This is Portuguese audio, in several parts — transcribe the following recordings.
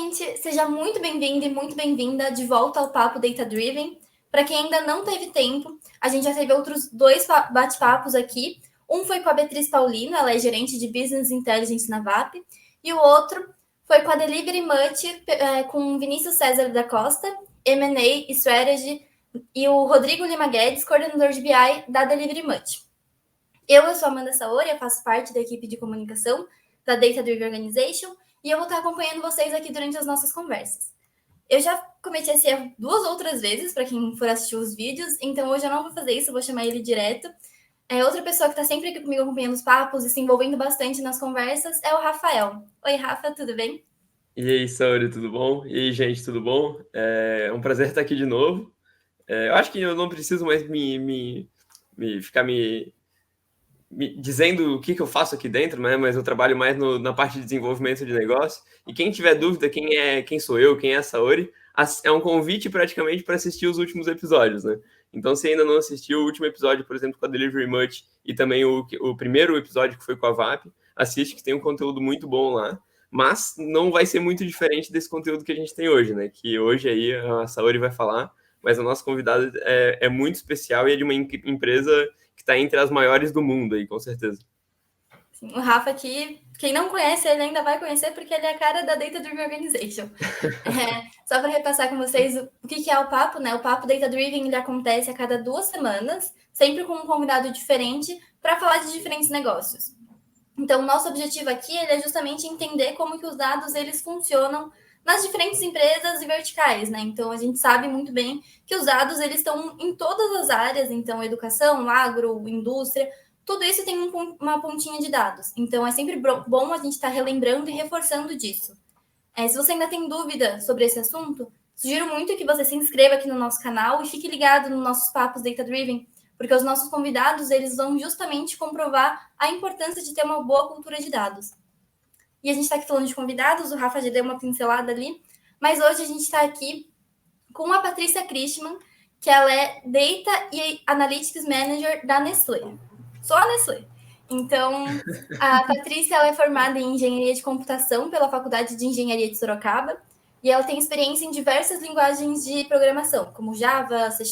gente! Seja muito bem-vindo e muito bem-vinda de volta ao Papo Data Driven. Para quem ainda não teve tempo, a gente já teve outros 2 bate-papos aqui. Um foi com a Beatriz Paulino, ela é gerente de Business Intelligence na VAP, e o outro foi com a Delivery Much, com Vinícius César da Costa, M&A, Strategy, e o Rodrigo Lima Guedes, coordenador de BI da Delivery Much. Eu sou a Amanda Saori, eu faço parte da equipe de comunicação da Data Driven Organization, e eu vou estar acompanhando vocês aqui durante as nossas conversas. Eu já cometi esse erro 2 outras vezes, para quem for assistir os vídeos, então hoje eu não vou fazer isso, eu vou chamar ele direto. Outra pessoa que está sempre aqui comigo acompanhando os papos e se envolvendo bastante nas conversas é o Rafael. Oi, Rafa, tudo bem? E aí, Saori, tudo bom? E aí, gente, tudo bom? É um prazer estar aqui de novo. Eu acho que eu não preciso mais ficar me dizendo o que eu faço aqui dentro, né? Mas eu trabalho mais na parte de desenvolvimento de negócio. E quem tiver dúvida quem sou eu, quem é a Saori, é um convite praticamente para assistir os últimos episódios, né? Então, se ainda não assistiu o último episódio, por exemplo, com a Delivery Much e também o primeiro episódio que foi com a VAP, assiste que tem um conteúdo muito bom lá. Mas não vai ser muito diferente desse conteúdo que a gente tem hoje, né? Que hoje aí a Saori vai falar, mas a nossa convidada é muito especial e é de uma empresa que está entre as maiores do mundo aí, com certeza. Sim, o Rafa aqui, quem não conhece, ele ainda vai conhecer porque ele é a cara da Data Driven Organization. Só para repassar com vocês o que é o papo, né? O papo Data Driven ele acontece a cada 2 semanas, sempre com um convidado diferente, para falar de diferentes negócios. Então, o nosso objetivo aqui é justamente entender como que os dados eles funcionam nas diferentes empresas e verticais, né? Então, a gente sabe muito bem que os dados eles estão em todas as áreas, então, educação, agro, indústria, tudo isso tem uma pontinha de dados. Então, é sempre bom a gente estar relembrando e reforçando disso. Se você ainda tem dúvida sobre esse assunto, sugiro muito que você se inscreva aqui no nosso canal e fique ligado nos nossos papos Data Driven, porque os nossos convidados eles vão justamente comprovar a importância de ter uma boa cultura de dados. E a gente está aqui falando de convidados, o Rafa já deu uma pincelada ali, mas hoje a gente está aqui com a Patrícia Christman, que ela é Data e Analytics Manager da Nestlé. Só a Nestlé. Então, a Patrícia ela é formada em Engenharia de Computação pela Faculdade de Engenharia de Sorocaba, e ela tem experiência em diversas linguagens de programação, como Java, C#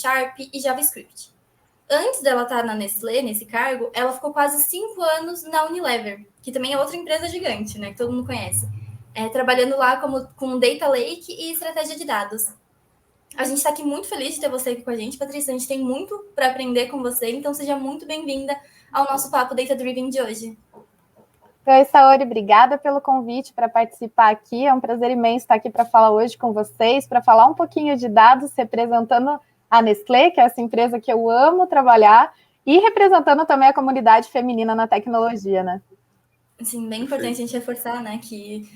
e JavaScript. Antes dela estar na Nestlé, nesse cargo, ela ficou quase 5 anos na Unilever, que também é outra empresa gigante, né, que todo mundo conhece, trabalhando lá com Data Lake e estratégia de dados. A gente está aqui muito feliz de ter você aqui com a gente, Patrícia. A gente tem muito para aprender com você, então seja muito bem-vinda ao nosso Papo Data Driven de hoje. Oi, Saori, obrigada pelo convite para participar aqui. É um prazer imenso estar aqui para falar hoje com vocês, para falar um pouquinho de dados, representando a Nestlé, que é essa empresa que eu amo trabalhar, e representando também a comunidade feminina na tecnologia, né? Sim, bem importante a gente reforçar, né, que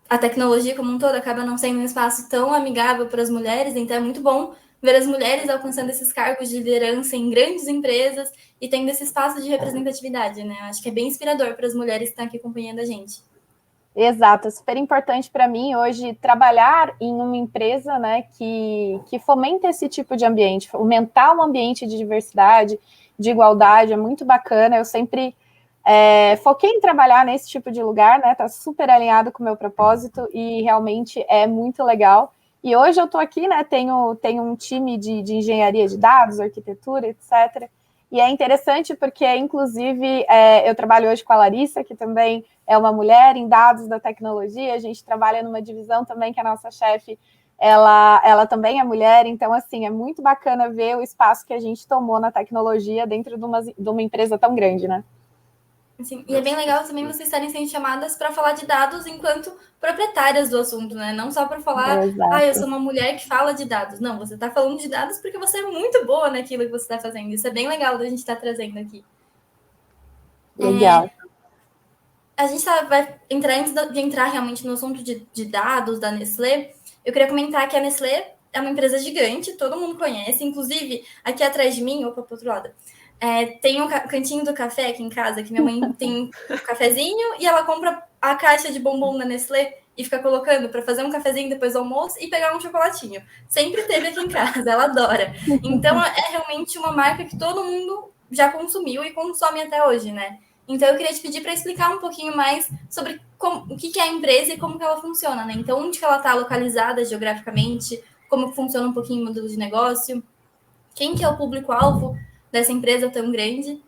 a tecnologia como um todo acaba não sendo um espaço tão amigável para as mulheres, então é muito bom ver as mulheres alcançando esses cargos de liderança em grandes empresas e tendo esse espaço de representatividade, né? Acho que é bem inspirador para as mulheres que estão aqui acompanhando a gente. Exato, é super importante para mim hoje trabalhar em uma empresa, né, que fomenta esse tipo de ambiente, fomentar um ambiente de diversidade, de igualdade, é muito bacana. Eu sempre foquei em trabalhar nesse tipo de lugar, né, tá super alinhado com o meu propósito e realmente é muito legal. E hoje eu estou aqui, né, tenho um time de engenharia de dados, arquitetura, etc., e é interessante porque, inclusive, eu trabalho hoje com a Larissa, que também é uma mulher em dados da tecnologia. A gente trabalha numa divisão também que a nossa chefe, ela também é mulher. Então, assim, é muito bacana ver o espaço que a gente tomou na tecnologia dentro de uma empresa tão grande, né? Sim, e é bem legal também vocês estarem sendo chamadas para falar de dados enquanto proprietárias do assunto, né? Não só para falar, eu sou uma mulher que fala de dados. Não, você está falando de dados porque você é muito boa naquilo que você está fazendo. Isso é bem legal da gente estar trazendo aqui. Legal. A gente vai entrar, antes de entrar realmente no assunto de dados da Nestlé, eu queria comentar que a Nestlé é uma empresa gigante, todo mundo conhece, inclusive aqui atrás de mim, opa, para o outro lado, tem um cantinho do café aqui em casa, que minha mãe tem um cafezinho e ela compra a caixa de bombom da Nestlé e fica colocando para fazer um cafezinho depois do almoço e pegar um chocolatinho. Sempre teve aqui em casa, ela adora. Então, é realmente uma marca que todo mundo já consumiu e consome até hoje, né? Então, eu queria te pedir para explicar um pouquinho mais sobre o que é a empresa e como que ela funciona, né? Então, onde que ela está localizada geograficamente, como funciona um pouquinho o modelo de negócio, quem que é o público-alvo dessa empresa tão grande.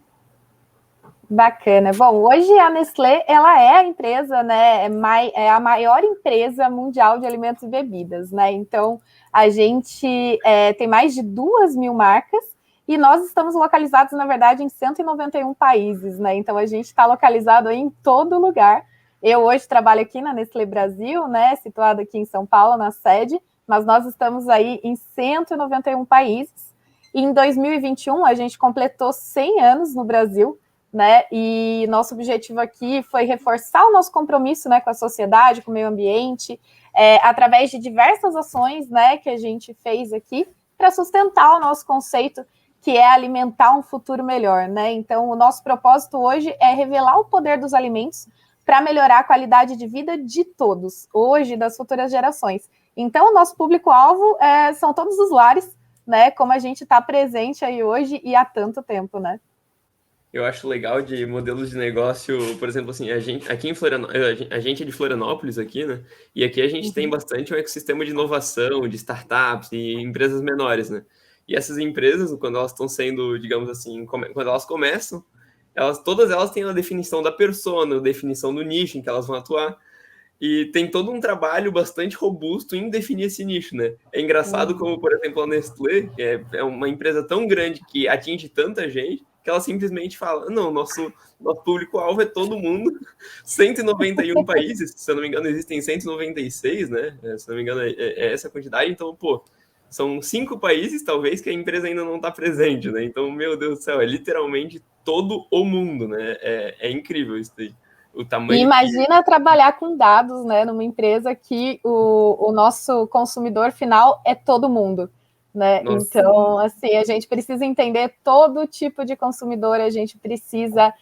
Bacana. Bom, hoje a Nestlé, ela é a empresa, né, é a maior empresa mundial de alimentos e bebidas, né? Então, a gente tem mais de 2.000 marcas e nós estamos localizados, na verdade, em 191 países, né? Então, a gente está localizado aí em todo lugar. Eu hoje trabalho aqui na Nestlé Brasil, né, situado aqui em São Paulo, na sede, mas nós estamos aí em 191 países. E em 2021, a gente completou 100 anos no Brasil, né? E nosso objetivo aqui foi reforçar o nosso compromisso, né, com a sociedade, com o meio ambiente, através de diversas ações, né, que a gente fez aqui para sustentar o nosso conceito, que é alimentar um futuro melhor, né? Então, o nosso propósito hoje é revelar o poder dos alimentos para melhorar a qualidade de vida de todos, hoje e das futuras gerações. Então, o nosso público-alvo são todos os lares, né? Como a gente está presente aí hoje e há tanto tempo, né? Eu acho legal de modelos de negócio, por exemplo, assim, a gente aqui em Florianópolis, a gente é de Florianópolis aqui, né? E aqui a gente tem bastante um ecossistema de inovação, de startups e empresas menores, né? E essas empresas, quando elas estão sendo, digamos assim, quando elas começam, todas elas têm a definição da persona, a definição do nicho em que elas vão atuar. E tem todo um trabalho bastante robusto em definir esse nicho, né? É engraçado como, por exemplo, a Nestlé, que é uma empresa tão grande que atinge tanta gente, que ela simplesmente fala, não, nosso público-alvo é todo mundo, 191 países, se eu não me engano, existem 196, né? Se eu não me engano, é essa quantidade, então, pô, são 5 países, talvez, que a empresa ainda não está presente, né? Então, meu Deus do céu, é literalmente todo o mundo, né? É incrível isso daí. O tamanho. E imagina trabalhar com dados, né, numa empresa que o nosso consumidor final é todo mundo, né? Nossa. Então, assim, a gente precisa entender todo tipo de consumidor, a gente precisa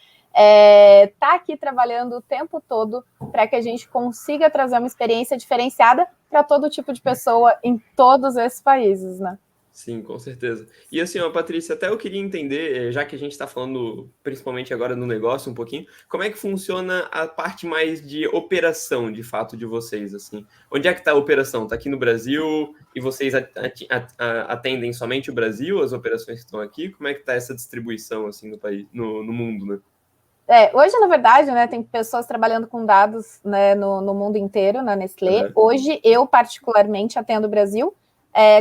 tá aqui trabalhando o tempo todo para que a gente consiga trazer uma experiência diferenciada para todo tipo de pessoa em todos esses países, né? Sim, com certeza. E assim, ó, Patrícia, até eu queria entender, já que a gente está falando principalmente agora no negócio um pouquinho, como é que funciona a parte mais de operação, de fato, de vocês, assim? Onde é que está a operação? Está aqui no Brasil e vocês atendem somente o Brasil, as operações que estão aqui? Como é que está essa distribuição, assim, no país, no mundo, né? Hoje, na verdade, né, tem pessoas trabalhando com dados, né, no mundo inteiro, na Nestlé. Uhum. Hoje, eu particularmente atendo o Brasil,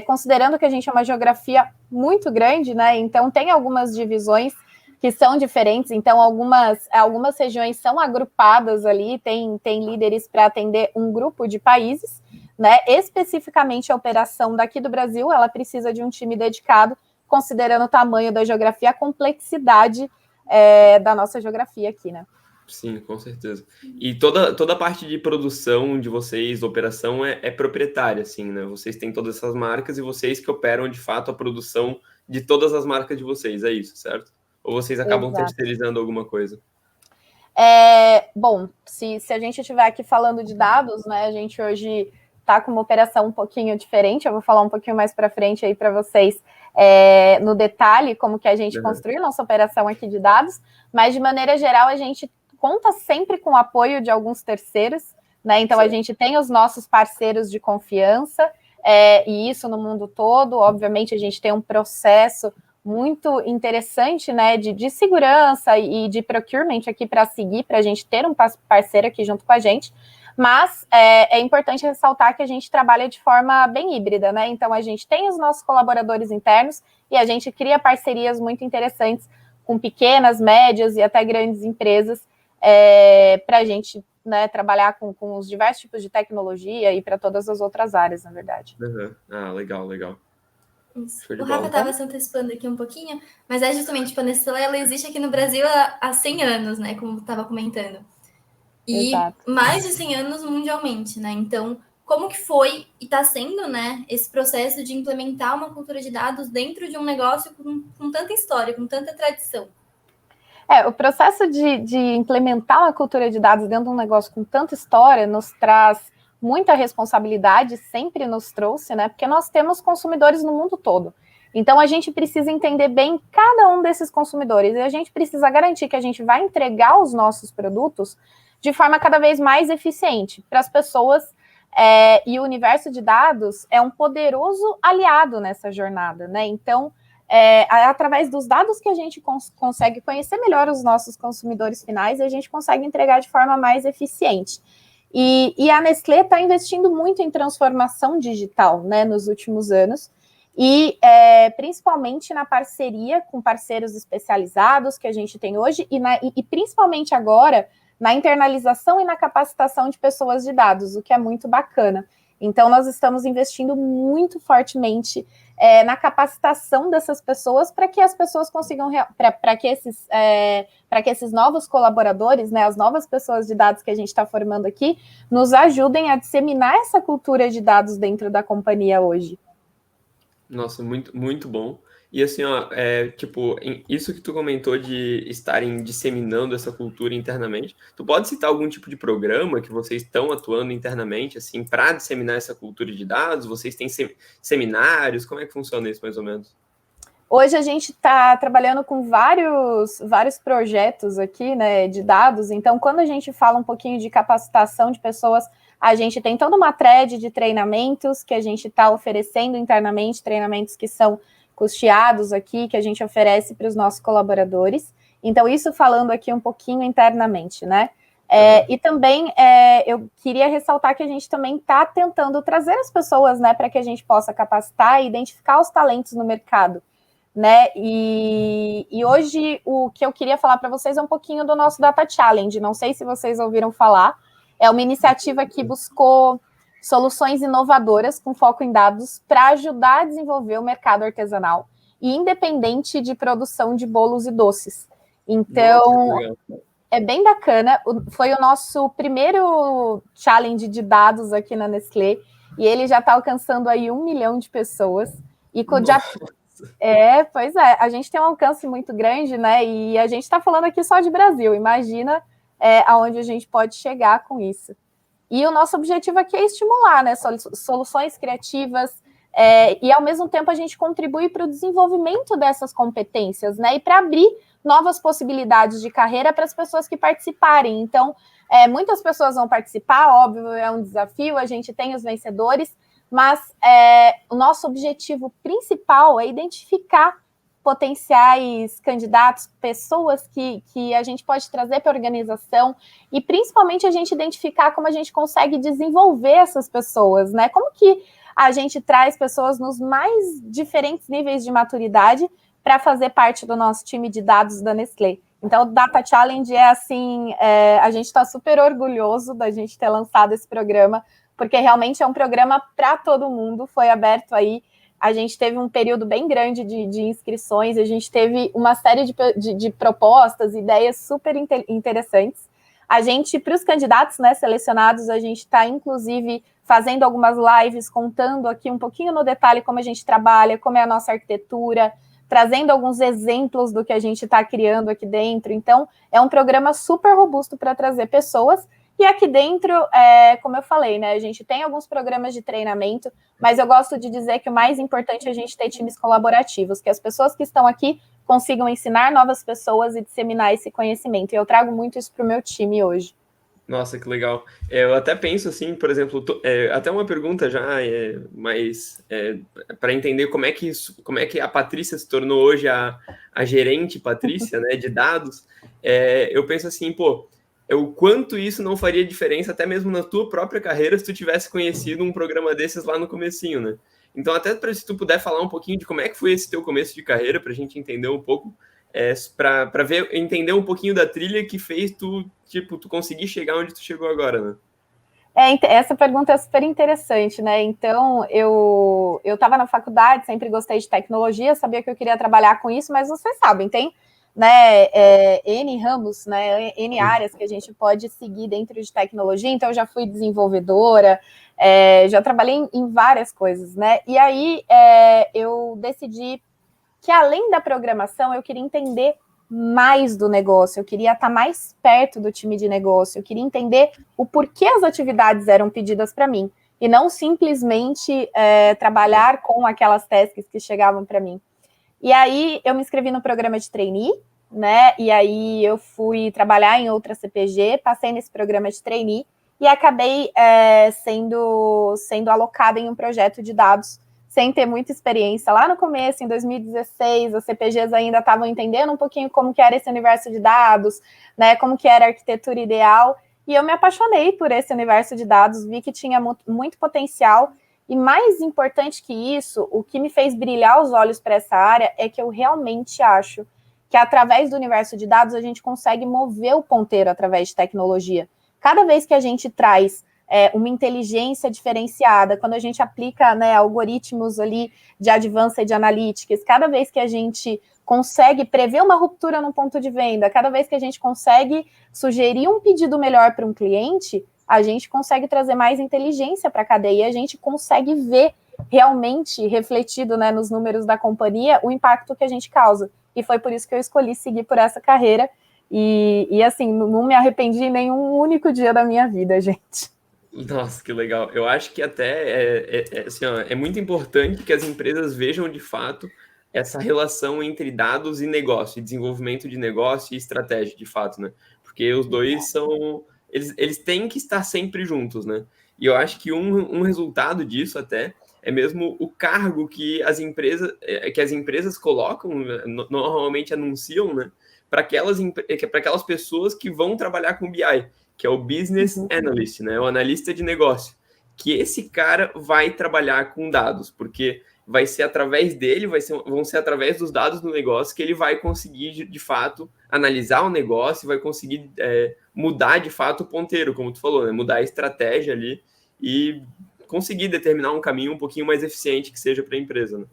considerando que a gente é uma geografia muito grande, né? Então tem algumas divisões que são diferentes, então algumas regiões são agrupadas ali, tem líderes para atender um grupo de países, né? Especificamente a operação daqui do Brasil, ela precisa de um time dedicado, considerando o tamanho da geografia, a complexidade da nossa geografia aqui, né? Sim, com certeza. E toda a parte de produção de vocês, operação, é proprietária, assim, né? Vocês têm todas essas marcas e vocês que operam, de fato, a produção de todas as marcas de vocês, é isso, certo? Ou vocês acabam terceirizando alguma coisa? Bom, se a gente estiver aqui falando de dados, né, a gente hoje está com uma operação um pouquinho diferente, eu vou falar um pouquinho mais para frente aí para vocês, no detalhe, como que a gente construiu nossa operação aqui de dados, mas de maneira geral a gente conta sempre com o apoio de alguns terceiros, né? Então a gente tem os nossos parceiros de confiança, e isso no mundo todo. Obviamente a gente tem um processo muito interessante, né, de segurança e de procurement aqui para seguir, para a gente ter um parceiro aqui junto com a gente, mas é importante ressaltar que a gente trabalha de forma bem híbrida, né? Então a gente tem os nossos colaboradores internos e a gente cria parcerias muito interessantes com pequenas, médias e até grandes empresas, para a gente, né, trabalhar com os diversos tipos de tecnologia e para todas as outras áreas, na verdade. Uhum. Ah, legal. O Rafa estava se antecipando aqui um pouquinho, mas é justamente, tipo, a Nestlé, ela existe aqui no Brasil há 100 anos, né, como estava comentando. E mais de 100 anos mundialmente, né? Então, como que foi e está sendo, né, esse processo de implementar uma cultura de dados dentro de um negócio com tanta história, com tanta tradição? O processo de implementar uma cultura de dados dentro de um negócio com tanta história nos traz muita responsabilidade, sempre nos trouxe, né? Porque nós temos consumidores no mundo todo. Então, a gente precisa entender bem cada um desses consumidores e a gente precisa garantir que a gente vai entregar os nossos produtos de forma cada vez mais eficiente para as pessoas. E o universo de dados é um poderoso aliado nessa jornada, né? Então, através dos dados que a gente consegue conhecer melhor os nossos consumidores finais, a gente consegue entregar de forma mais eficiente. E a Nestlé está investindo muito em transformação digital, né, nos últimos anos, e principalmente na parceria com parceiros especializados que a gente tem hoje, e principalmente agora na internalização e na capacitação de pessoas de dados, o que é muito bacana. Então, nós estamos investindo muito fortemente na capacitação dessas pessoas para que as pessoas consigam, para que esses novos colaboradores, né, as novas pessoas de dados que a gente está formando aqui, nos ajudem a disseminar essa cultura de dados dentro da companhia hoje. Nossa, muito, muito bom. E assim, ó, isso que tu comentou de estarem disseminando essa cultura internamente, tu pode citar algum tipo de programa que vocês estão atuando internamente, assim, para disseminar essa cultura de dados? Vocês têm seminários? Como é que funciona isso, mais ou menos? Hoje a gente está trabalhando com vários projetos aqui, né, de dados. Então, quando a gente fala um pouquinho de capacitação de pessoas, a gente tem toda uma thread de treinamentos que a gente está oferecendo internamente, treinamentos que são custeados aqui, que a gente oferece para os nossos colaboradores. Então, isso falando aqui um pouquinho internamente, né? E também eu queria ressaltar que a gente também está tentando trazer as pessoas, né, para que a gente possa capacitar e identificar os talentos no mercado, né? E hoje o que eu queria falar para vocês é um pouquinho do nosso Data Challenge. Não sei se vocês ouviram falar. É uma iniciativa que buscou soluções inovadoras com foco em dados para ajudar a desenvolver o mercado artesanal e independente de produção de bolos e doces. Então, é bem bacana. Foi o nosso primeiro challenge de dados aqui na Nestlé e ele já está alcançando aí 1 milhão de pessoas. E pois é, a gente tem um alcance muito grande, né? E a gente está falando aqui só de Brasil. Imagina aonde a gente pode chegar com isso. E o nosso objetivo aqui é estimular, né, soluções criativas e, ao mesmo tempo, a gente contribui para o desenvolvimento dessas competências, né, e para abrir novas possibilidades de carreira para as pessoas que participarem. Então, muitas pessoas vão participar, óbvio, é um desafio, a gente tem os vencedores, mas o nosso objetivo principal é identificar potenciais candidatos, pessoas que a gente pode trazer para a organização e principalmente a gente identificar como a gente consegue desenvolver essas pessoas, né? Como que a gente traz pessoas nos mais diferentes níveis de maturidade para fazer parte do nosso time de dados da Nestlé. Então, o Data Challenge a gente está super orgulhoso da gente ter lançado esse programa, porque realmente é um programa para todo mundo, foi aberto aí. A gente teve um período bem grande de inscrições, a gente teve uma série de propostas, ideias super interessantes. A gente, para os candidatos, né, selecionados, a gente está, inclusive, fazendo algumas lives, contando aqui um pouquinho no detalhe como a gente trabalha, como é a nossa arquitetura, trazendo alguns exemplos do que a gente está criando aqui dentro. Então, é um programa super robusto para trazer pessoas. E aqui dentro, como eu falei, né, a gente tem alguns programas de treinamento, mas eu gosto de dizer que o mais importante é a gente ter times colaborativos, que as pessoas que estão aqui consigam ensinar novas pessoas e disseminar esse conhecimento. E eu trago muito isso para o meu time hoje. Nossa, que legal. Eu até penso assim, por exemplo, até uma pergunta já, mas para entender como é que a Patrícia se tornou hoje a gerente Patrícia, né, de dados, eu penso assim, o quanto isso não faria diferença até mesmo na tua própria carreira se tu tivesse conhecido um programa desses lá no comecinho, né? Então, até se tu puder falar um pouquinho de como é que foi esse teu começo de carreira, para a gente entender um pouco, para entender um pouquinho da trilha que fez tu conseguir chegar onde tu chegou agora, né? Essa pergunta é super interessante, né? Então, eu estava na faculdade, sempre gostei de tecnologia, sabia que eu queria trabalhar com isso, mas vocês sabem, tem, né, N ramos, né, N áreas que a gente pode seguir dentro de tecnologia. Então, eu já fui desenvolvedora, já trabalhei em várias coisas, né? E aí, eu decidi que, além da programação, eu queria entender mais do negócio, eu queria estar mais perto do time de negócio, eu queria entender o porquê as atividades eram pedidas para mim, e não simplesmente trabalhar com aquelas tasks que chegavam para mim. E aí eu me inscrevi no programa de trainee, né? E aí eu fui trabalhar em outra CPG, passei nesse programa de trainee e acabei sendo alocada em um projeto de dados sem ter muita experiência. Lá no começo, em 2016, as CPGs ainda estavam entendendo um pouquinho como que era esse universo de dados, né? Como que era a arquitetura ideal. E eu me apaixonei por esse universo de dados, vi que tinha muito potencial. E mais importante que isso, o que me fez brilhar os olhos para essa área é que eu realmente acho que através do universo de dados a gente consegue mover o ponteiro através de tecnologia. Cada vez que a gente traz uma inteligência diferenciada, quando a gente aplica, né, algoritmos ali de advanced analytics, cada vez que a gente consegue prever uma ruptura no ponto de venda, cada vez que a gente consegue sugerir um pedido melhor para um cliente, a gente consegue trazer mais inteligência para a cadeia, e a gente consegue ver realmente refletido, né, nos números da companhia o impacto que a gente causa. E foi por isso que eu escolhi seguir por essa carreira. E assim, não me arrependi em nenhum único dia da minha vida, gente. Nossa, que legal. Eu acho que até assim, ó, é muito importante que as empresas vejam de fato essa relação entre dados e negócio, e desenvolvimento de negócio e estratégia, de fato, né? Porque os dois são... Eles têm que estar sempre juntos, né? E eu acho que um resultado disso até é mesmo o cargo que as empresas colocam, normalmente anunciam, né? Para aquelas pessoas que vão trabalhar com BI, que é o Business Analyst, né? O analista de negócio. Que esse cara vai trabalhar com dados, porque vai ser através dele, vão ser através dos dados do negócio que ele vai conseguir, de fato, analisar o negócio, vai conseguir mudar, de fato, o ponteiro, como tu falou, né? Mudar a estratégia ali e conseguir determinar um caminho um pouquinho mais eficiente que seja para a empresa, né?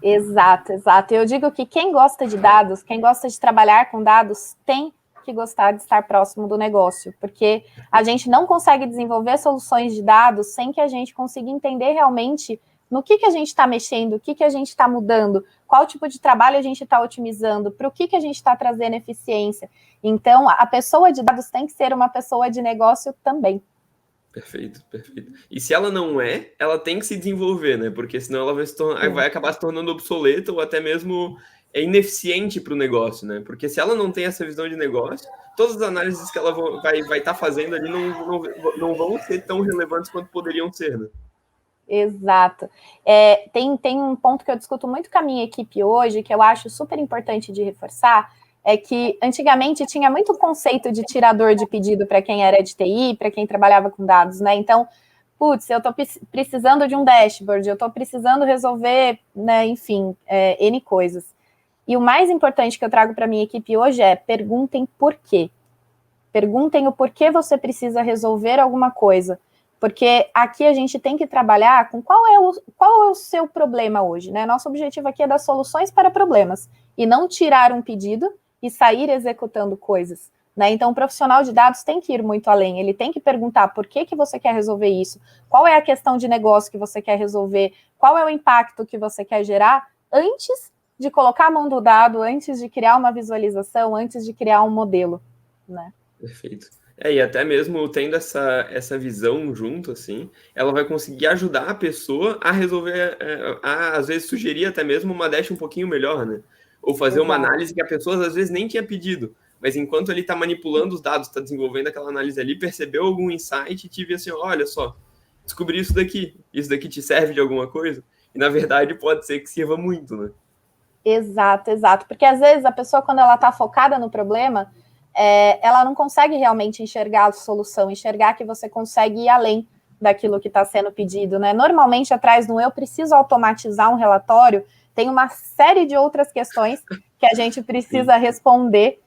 Exato, exato. Eu digo que quem gosta de dados, quem gosta de trabalhar com dados, tem que gostar de estar próximo do negócio, porque a gente não consegue desenvolver soluções de dados sem que a gente consiga entender realmente no que a gente está mexendo, o que a gente está mudando, qual tipo de trabalho a gente está otimizando, para o que a gente está trazendo eficiência. Então, a pessoa de dados tem que ser uma pessoa de negócio também. Perfeito, perfeito. E se ela não é, ela tem que se desenvolver, né? Porque senão ela vai acabar se tornando obsoleta ou até mesmo ineficiente para o negócio, né? Porque se ela não tem essa visão de negócio, todas as análises que ela vai estar fazendo ali não vão ser tão relevantes quanto poderiam ser, né? Exato. Tem um ponto que eu discuto muito com a minha equipe hoje, que eu acho super importante de reforçar, é que antigamente tinha muito conceito de tirador de pedido para quem era de TI, para quem trabalhava com dados, né? Então, putz, eu estou precisando de um dashboard, eu estou precisando resolver, né, enfim, N coisas. E o mais importante que eu trago para a minha equipe hoje é perguntem por quê. Perguntem o porquê você precisa resolver alguma coisa. Porque aqui a gente tem que trabalhar com qual é o seu problema hoje, né? Nosso objetivo aqui é dar soluções para problemas e não tirar um pedido e sair executando coisas, né? Então, o profissional de dados tem que ir muito além, ele tem que perguntar por que você quer resolver isso, qual é a questão de negócio que você quer resolver, qual é o impacto que você quer gerar antes de colocar a mão do dado, antes de criar uma visualização, antes de criar um modelo, né? Perfeito. E até mesmo tendo essa visão junto, assim, ela vai conseguir ajudar a pessoa a resolver, às vezes sugerir até mesmo uma dash um pouquinho melhor, né? Ou fazer uma análise que a pessoa às vezes nem tinha pedido, mas enquanto ele está manipulando os dados, está desenvolvendo aquela análise ali, percebeu algum insight e tive assim, olha só, descobri isso daqui te serve de alguma coisa? E na verdade pode ser que sirva muito, né? Exato, exato. Porque às vezes a pessoa, quando ela está focada no problema, ela não consegue realmente enxergar a solução, enxergar que você consegue ir além daquilo que está sendo pedido, né? Normalmente, atrás do eu preciso automatizar um relatório, tem uma série de outras questões que a gente precisa responder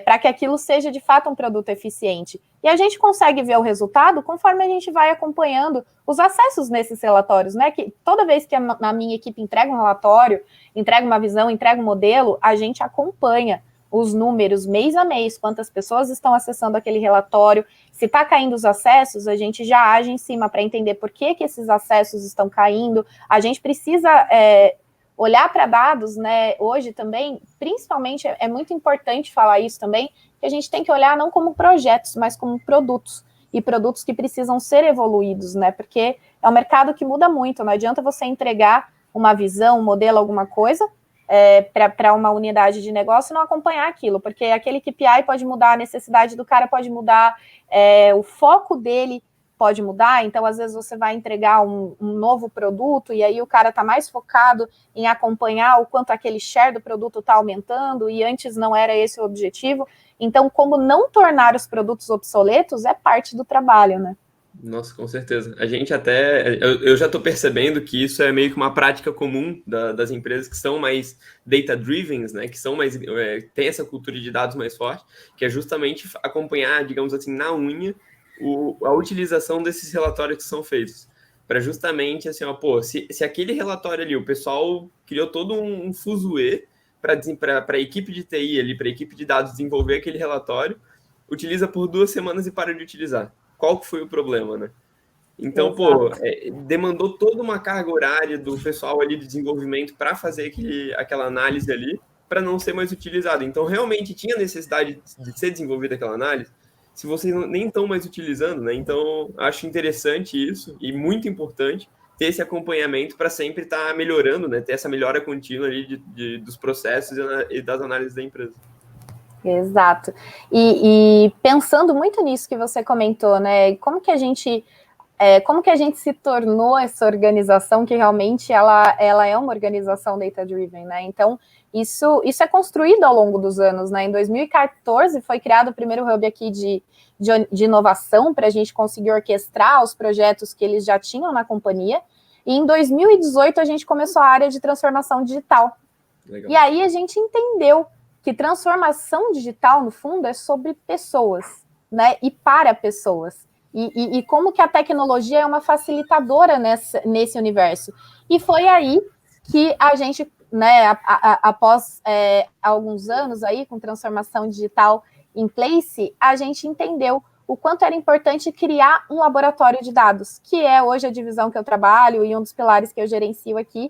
para que aquilo seja, de fato, um produto eficiente. E a gente consegue ver o resultado conforme a gente vai acompanhando os acessos nesses relatórios, né? Que toda vez que a minha equipe entrega um relatório, entrega uma visão, entrega um modelo, a gente acompanha os números mês a mês, quantas pessoas estão acessando aquele relatório, se está caindo os acessos, a gente já age em cima para entender por que esses acessos estão caindo. A gente precisa olhar para dados, né? Hoje também, principalmente, é muito importante falar isso também, que a gente tem que olhar não como projetos, mas como produtos, e produtos que precisam ser evoluídos, né? Porque é um mercado que muda muito, não adianta você entregar uma visão, um modelo, alguma coisa, para uma unidade de negócio não acompanhar aquilo, porque aquele KPI pode mudar, a necessidade do cara pode mudar, o foco dele pode mudar, então às vezes você vai entregar um novo produto e aí o cara está mais focado em acompanhar o quanto aquele share do produto está aumentando e antes não era esse o objetivo. Então, como não tornar os produtos obsoletos é parte do trabalho, né? Nossa, com certeza. A gente até... Eu já estou percebendo que isso é meio que uma prática comum das empresas que são mais data-driven, né? Que são mais... tem essa cultura de dados mais forte, que é justamente acompanhar, digamos assim, na unha, a utilização desses relatórios que são feitos. Para justamente, assim, ó, pô, se aquele relatório ali, o pessoal criou todo um fuzuê para a equipe de TI ali, para a equipe de dados desenvolver aquele relatório, utiliza por 2 semanas e para de utilizar. Qual que foi o problema, né? Então, pô, demandou toda uma carga horária do pessoal ali de desenvolvimento para fazer aquela análise ali, para não ser mais utilizado. Então, realmente tinha necessidade de ser desenvolvida aquela análise, se vocês nem estão mais utilizando, né? Então, acho interessante isso e muito importante ter esse acompanhamento para sempre estar melhorando, né? Ter essa melhora contínua ali dos processos e das análises da empresa. Exato. E pensando muito nisso que você comentou, né? Como que a gente se tornou essa organização que realmente ela é uma organização data-driven, né? Então, isso é construído ao longo dos anos, né? Em 2014 foi criado o primeiro hub aqui de inovação para a gente conseguir orquestrar os projetos que eles já tinham na companhia. E em 2018 a gente começou a área de transformação digital. Legal. E aí a gente entendeu que transformação digital, no fundo, é sobre pessoas, né? E para pessoas. E como que a tecnologia é uma facilitadora nesse universo. E foi aí que a gente, né, após alguns anos aí, com transformação digital em place, a gente entendeu o quanto era importante criar um laboratório de dados, que é hoje a divisão que eu trabalho e um dos pilares que eu gerencio aqui,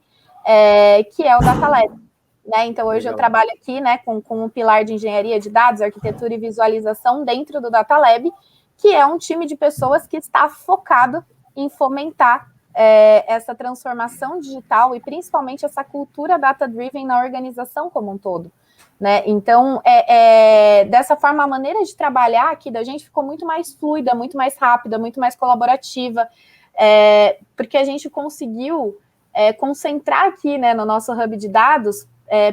que é o Data Lab. Né? Então, hoje eu trabalho aqui, né, com um pilar de engenharia de dados, arquitetura e visualização dentro do Data Lab, que é um time de pessoas que está focado em fomentar essa transformação digital e principalmente essa cultura data-driven na organização como um todo. Né? Então, dessa forma, a maneira de trabalhar aqui da gente ficou muito mais fluida, muito mais rápida, muito mais colaborativa, porque a gente conseguiu concentrar aqui, né, no nosso hub de dados,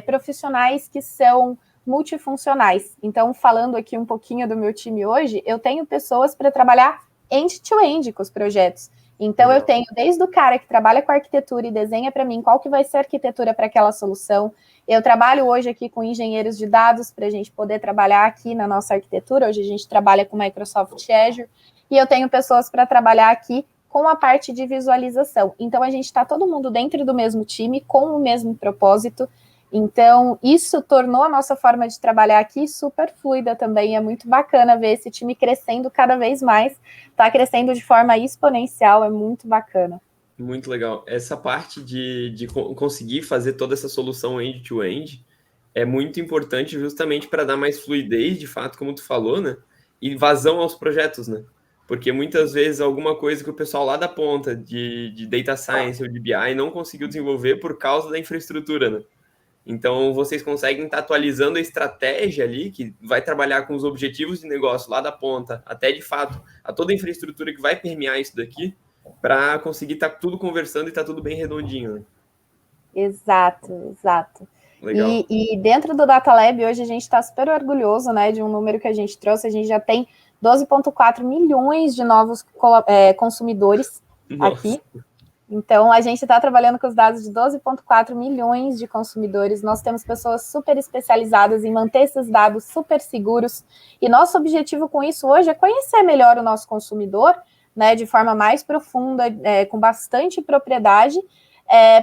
profissionais que são multifuncionais. Então, falando aqui um pouquinho do meu time hoje, eu tenho pessoas para trabalhar end-to-end com os projetos. Então, eu tenho desde o cara que trabalha com arquitetura e desenha para mim qual que vai ser a arquitetura para aquela solução. Eu trabalho hoje aqui com engenheiros de dados para a gente poder trabalhar aqui na nossa arquitetura. Hoje a gente trabalha com Microsoft Azure. E eu tenho pessoas para trabalhar aqui com a parte de visualização. Então, a gente está todo mundo dentro do mesmo time, com o mesmo propósito. Então, isso tornou a nossa forma de trabalhar aqui super fluida também. É muito bacana ver esse time crescendo cada vez mais. Está crescendo de forma exponencial, é muito bacana. Muito legal. Essa parte de conseguir fazer toda essa solução end-to-end é muito importante justamente para dar mais fluidez, de fato, como tu falou, né? E vazão aos projetos, né? Porque muitas vezes alguma coisa que o pessoal lá da ponta de Data Science ou de BI não conseguiu desenvolver por causa da infraestrutura, né? Então, vocês conseguem estar atualizando a estratégia ali, que vai trabalhar com os objetivos de negócio lá da ponta, até de fato, a toda a infraestrutura que vai permear isso daqui, para conseguir estar tudo conversando e estar tudo bem redondinho. Né? Exato. Legal. E dentro do Data Lab, hoje a gente está super orgulhoso, né, de um número que a gente trouxe. A gente já tem 12,4 milhões de novos consumidores aqui. Então, a gente está trabalhando com os dados de 12,4 milhões de consumidores. Nós temos pessoas super especializadas em manter esses dados super seguros. E nosso objetivo com isso hoje é conhecer melhor o nosso consumidor, né, de forma mais profunda, com bastante propriedade,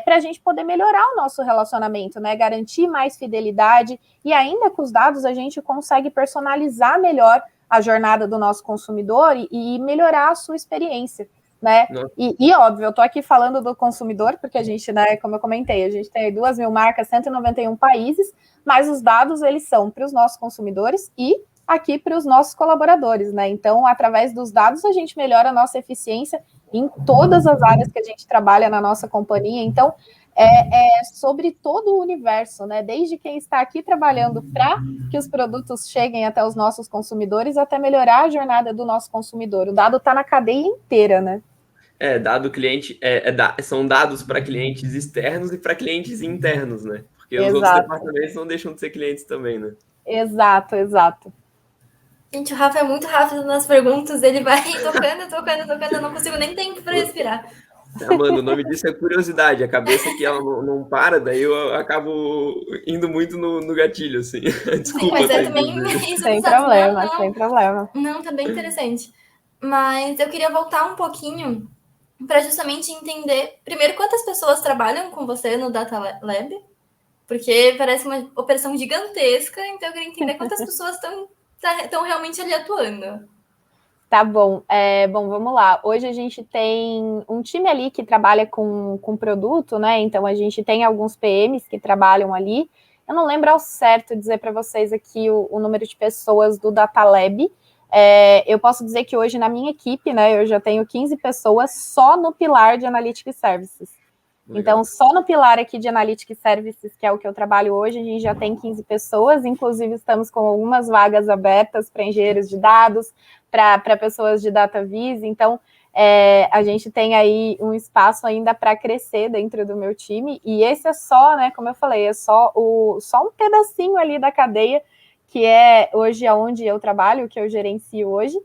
para a gente poder melhorar o nosso relacionamento, né, garantir mais fidelidade. E ainda com os dados, a gente consegue personalizar melhor a jornada do nosso consumidor e melhorar a sua experiência. Né? E óbvio, eu estou aqui falando do consumidor, porque a gente, né, como eu comentei, a gente tem 2.000 marcas, 191 países, mas os dados, eles são para os nossos consumidores e aqui para os nossos colaboradores, né? Então, através dos dados, a gente melhora a nossa eficiência em todas as áreas que a gente trabalha na nossa companhia. Então, é sobre todo o universo, né? Desde quem está aqui trabalhando para que os produtos cheguem até os nossos consumidores, até melhorar a jornada do nosso consumidor. O dado está na cadeia inteira, né? Dado cliente, são dados para clientes externos e para clientes internos, né? Porque os outros Exato, departamentos não deixam de ser clientes também, né? exato, exato. Gente, o Rafa é muito rápido nas perguntas, ele vai tocando, eu não consigo nem tempo para respirar. Mano, o nome disso é curiosidade, a cabeça que ela não para, daí eu acabo indo muito no gatilho, assim. Sim, Desculpa, mas é tá também entendendo? isso Sem dos dados. problema, Não, sem problema. não, tá bem interessante. Mas eu queria voltar um pouquinho para justamente entender, primeiro, quantas pessoas trabalham com você no Data Lab? Porque parece uma operação gigantesca, então eu queria entender quantas pessoas estão realmente ali atuando. Tá bom. Bom, vamos lá. Hoje a gente tem um time ali que trabalha com produto, né? Então a gente tem alguns PMs que trabalham ali. Eu não lembro ao certo dizer para vocês aqui o número de pessoas do Data Lab. Eu posso dizer que hoje na minha equipe, né, eu já tenho 15 pessoas só no pilar de Analytics Services. Legal. Então, só no pilar aqui de Analytics Services, que é o que eu trabalho hoje, a gente já tem 15 pessoas, inclusive estamos com algumas vagas abertas para engenheiros de dados, para pessoas de data viz, então a gente tem aí um espaço ainda para crescer dentro do meu time, e esse é só, né, como eu falei, é só um pedacinho ali da cadeia, que é hoje onde eu trabalho, que eu gerencio hoje,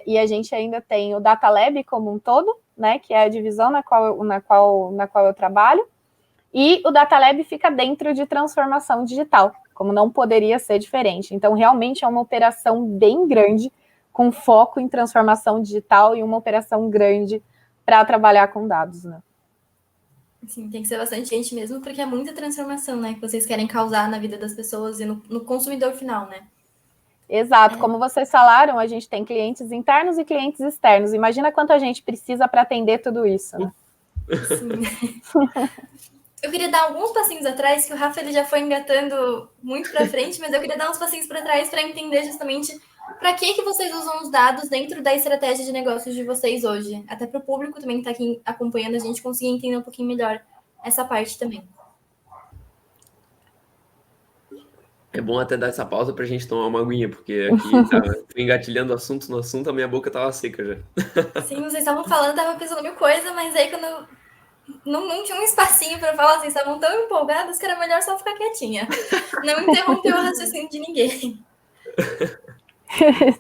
e a gente ainda tem o Data Lab como um todo, né, que é a divisão na qual eu trabalho, e o Data Lab fica dentro de transformação digital, como não poderia ser diferente. Então, realmente é uma operação bem grande, com foco em transformação digital e uma operação grande para trabalhar com dados, né? Sim, tem que ser bastante gente mesmo, porque é muita transformação, né, que vocês querem causar na vida das pessoas e no consumidor final, né? Exato, como vocês falaram, a gente tem clientes internos e clientes externos. Imagina quanto a gente precisa para atender tudo isso, né? Sim. Eu queria dar alguns passinhos atrás, que o Rafa ele já foi engatando muito para frente, mas eu queria dar uns passinhos para trás para entender justamente para que vocês usam os dados dentro da estratégia de negócios de vocês hoje. Até para o público também que está aqui acompanhando, a gente conseguir entender um pouquinho melhor essa parte também. É bom até dar essa pausa pra gente tomar uma aguinha, porque aqui fui engatilhando assunto no assunto, a minha boca tava seca já. Sim, vocês estavam falando, tava pensando mil coisas, mas aí quando não tinha um espacinho para falar, vocês estavam tão empolgados que era melhor só ficar quietinha. Não interromper o raciocínio de ninguém.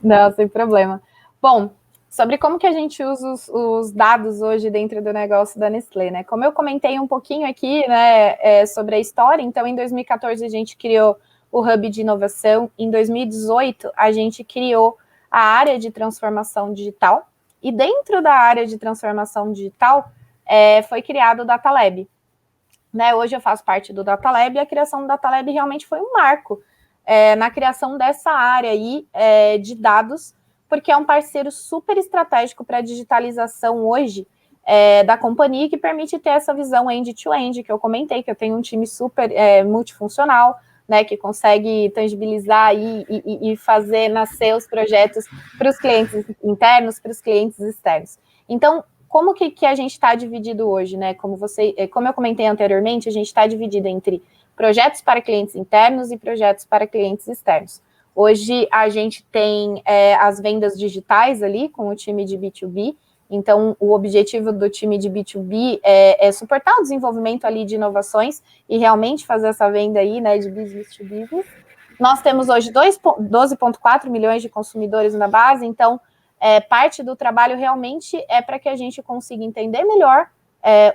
Não, sem problema. Bom, sobre como que a gente usa os dados hoje dentro do negócio da Nestlé, né? Como eu comentei um pouquinho aqui, né, sobre a história, então em 2014 a gente criou o Hub de Inovação, em 2018 a gente criou a área de transformação digital, e dentro da área de transformação digital foi criado o Data Lab. Né, hoje eu faço parte do Data Lab, e a criação do Data Lab realmente foi um marco na criação dessa área aí de dados, porque é um parceiro super estratégico para a digitalização hoje da companhia, que permite ter essa visão end-to-end, que eu comentei, que eu tenho um time super multifuncional, né, que consegue tangibilizar e fazer nascer os projetos para os clientes internos, para os clientes externos. Então, como que a gente está dividido hoje, né? Como eu comentei anteriormente, a gente está dividido entre projetos para clientes internos e projetos para clientes externos. Hoje a gente tem as vendas digitais ali com o time de B2B, então o objetivo do time de B2B é suportar o desenvolvimento ali de inovações e realmente fazer essa venda aí, né, de business to business. Nós temos hoje 12,4 milhões de consumidores na base, então parte do trabalho realmente é para que a gente consiga entender melhor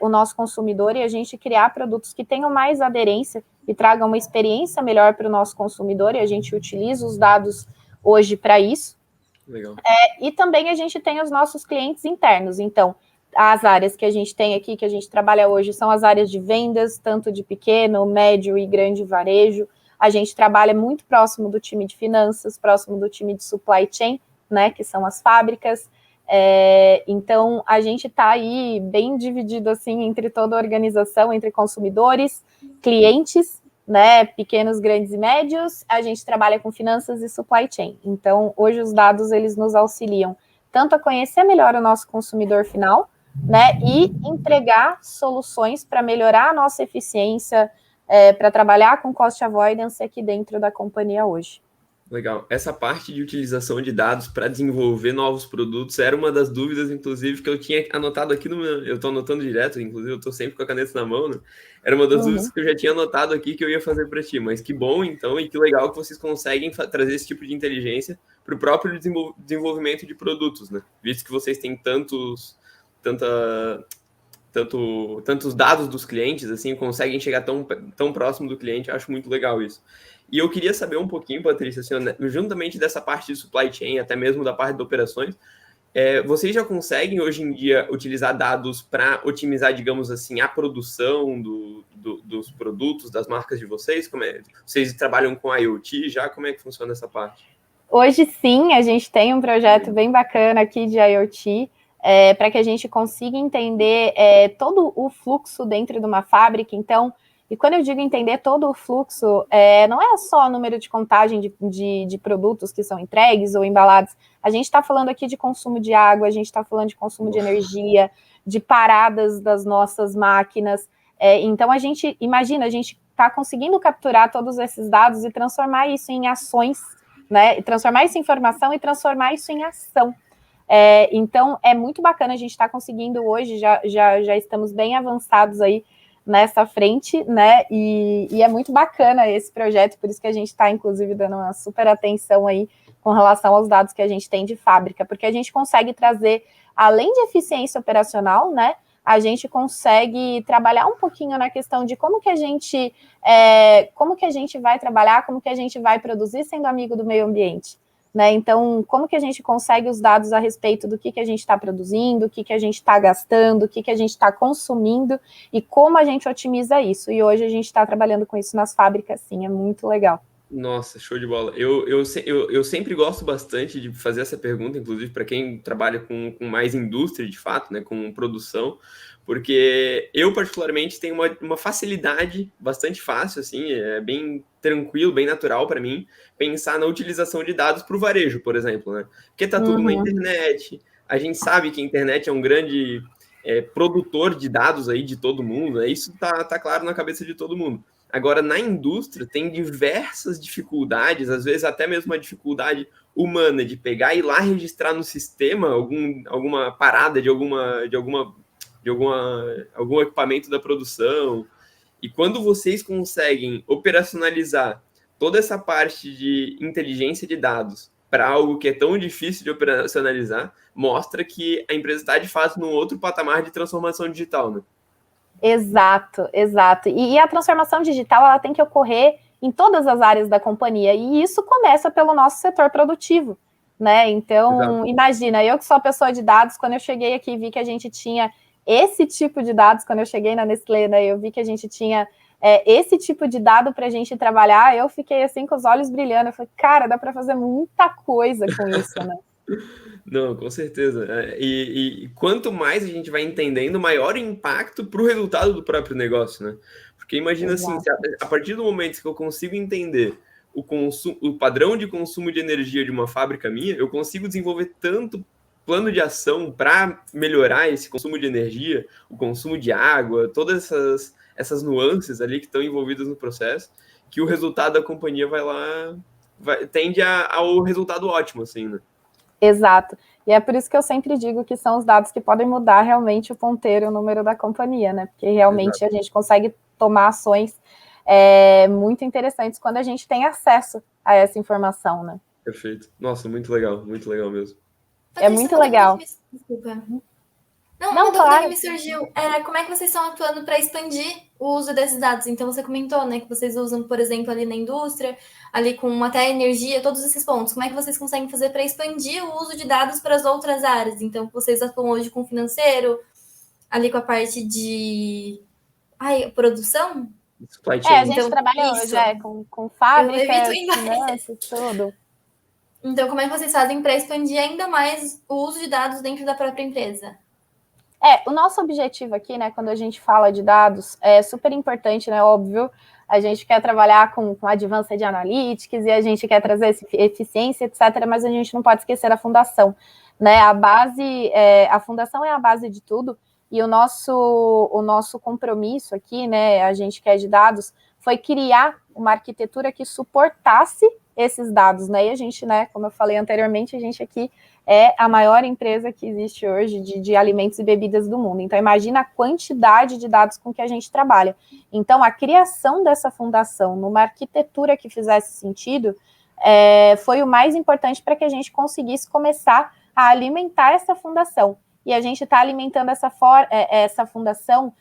o nosso consumidor e a gente criar produtos que tenham mais aderência e tragam uma experiência melhor para o nosso consumidor, e a gente utiliza os dados hoje para isso. Legal. E também a gente tem os nossos clientes internos, então as áreas que a gente tem aqui, que a gente trabalha hoje, são as áreas de vendas, tanto de pequeno, médio e grande varejo. A gente trabalha muito próximo do time de finanças, próximo do time de supply chain, né, que são as fábricas. Então, a gente está aí bem dividido assim entre toda a organização, entre consumidores, clientes, né, pequenos, grandes e médios. A gente trabalha com finanças e supply chain. Então, hoje os dados eles nos auxiliam tanto a conhecer melhor o nosso consumidor final, né, e entregar soluções para melhorar a nossa eficiência, para trabalhar com cost avoidance aqui dentro da companhia hoje. Legal. Essa parte de utilização de dados para desenvolver novos produtos era uma das dúvidas, inclusive, que eu tinha anotado aqui no meu. Eu estou anotando direto, inclusive, eu estou sempre com a caneta na mão, né? Era uma das dúvidas que eu já tinha anotado aqui que eu ia fazer para ti. Mas que bom, então, e que legal que vocês conseguem trazer esse tipo de inteligência para o próprio desenvolvimento de produtos, né? Visto que vocês têm tantos dados dos clientes, assim, conseguem chegar tão próximo do cliente, eu acho muito legal isso. E eu queria saber um pouquinho, Patrícia, assim, juntamente dessa parte de supply chain, até mesmo da parte de operações, vocês já conseguem, hoje em dia, utilizar dados para otimizar, digamos assim, a produção dos produtos, das marcas de vocês? Vocês trabalham com IoT já? Como é que funciona essa parte? Hoje, sim, a gente tem um projeto bem bacana aqui de IoT, para que a gente consiga entender todo o fluxo dentro de uma fábrica. Então, e quando eu digo entender todo o fluxo, não é só o número de contagem de produtos que são entregues ou embalados. A gente está falando aqui de consumo de água, a gente está falando de consumo de energia, de paradas das nossas máquinas. Então, a gente está conseguindo capturar todos esses dados e transformar isso em ações, né? Transformar isso em informação e transformar isso em ação. Então, é muito bacana, a gente está conseguindo hoje, já estamos bem avançados aí nessa frente, né, e é muito bacana esse projeto, por isso que a gente está, inclusive, dando uma super atenção aí com relação aos dados que a gente tem de fábrica, porque a gente consegue trazer, além de eficiência operacional, né, a gente consegue trabalhar um pouquinho na questão de como que a gente vai trabalhar, como que a gente vai produzir sendo amigo do meio ambiente. Né? Então, como que a gente consegue os dados a respeito do que a gente está produzindo, o que a gente está gastando, o que a gente está consumindo e como a gente otimiza isso. E hoje a gente está trabalhando com isso nas fábricas, sim, é muito legal. Nossa, show de bola. Eu sempre gosto bastante de fazer essa pergunta, inclusive para quem trabalha com mais indústria, de fato, né, com produção, porque eu, particularmente, tenho uma facilidade bastante fácil, assim, é bem tranquilo, bem natural para mim, pensar na utilização de dados para o varejo, por exemplo, né? Porque tá tudo na internet, a gente sabe que a internet é um grande produtor de dados aí de todo mundo, né? Isso tá claro na cabeça de todo mundo. Agora, na indústria, tem diversas dificuldades, às vezes até mesmo uma dificuldade humana de pegar e ir lá registrar no sistema alguma parada de algum equipamento da produção. E quando vocês conseguem operacionalizar toda essa parte de inteligência de dados para algo que é tão difícil de operacionalizar, mostra que a empresa está, de fato, num outro patamar de transformação digital, né? Exato, exato. E a transformação digital, ela tem que ocorrer em todas as áreas da companhia, e isso começa pelo nosso setor produtivo, né? Então, exato. Imagina, eu que sou a pessoa de dados, quando eu cheguei aqui e vi que a gente tinha esse tipo de dados, quando eu cheguei na Nestlé, né, eu vi que a gente tinha esse tipo de dado para a gente trabalhar, eu fiquei assim com os olhos brilhando, eu falei, cara, dá para fazer muita coisa com isso, né? Não, com certeza. E quanto mais a gente vai entendendo, maior o impacto para o resultado do próprio negócio, né? Porque imagina assim, a partir do momento que eu consigo entender o padrão de consumo de energia de uma fábrica minha, eu consigo desenvolver tanto plano de ação para melhorar esse consumo de energia, o consumo de água, todas essas nuances ali que estão envolvidas no processo, que o resultado da companhia tende ao resultado ótimo, assim, né? Exato. E é por isso que eu sempre digo que são os dados que podem mudar realmente o ponteiro, o número da companhia, né? Porque realmente a gente consegue tomar ações muito interessantes quando a gente tem acesso a essa informação, né? Perfeito. Nossa, muito legal mesmo. É muito legal. Desculpa. Uma dúvida que me surgiu era como é que vocês estão atuando para expandir o uso desses dados. Então, você comentou, né, que vocês usam, por exemplo, ali na indústria, ali com até energia, todos esses pontos. Como é que vocês conseguem fazer para expandir o uso de dados para as outras áreas? Então, vocês atuam hoje com financeiro, ali com a parte de produção? Supply chain. A gente trabalha hoje com fábricas, finanças, tudo. Então, como é que vocês fazem para expandir ainda mais o uso de dados dentro da própria empresa? O nosso objetivo aqui, né, quando a gente fala de dados, é super importante, né, óbvio, a gente quer trabalhar com Advanced Analytics e a gente quer trazer eficiência, etc., mas a gente não pode esquecer a fundação, né, a fundação é a base de tudo, E o nosso compromisso aqui, né, a gente que é de dados, foi criar uma arquitetura que suportasse esses dados, né? E a gente, né, como eu falei anteriormente, a gente aqui é a maior empresa que existe hoje de alimentos e bebidas do mundo. Então, imagina a quantidade de dados com que a gente trabalha. Então, a criação dessa fundação numa arquitetura que fizesse sentido foi o mais importante para que a gente conseguisse começar a alimentar essa fundação. E a gente está alimentando essa fundação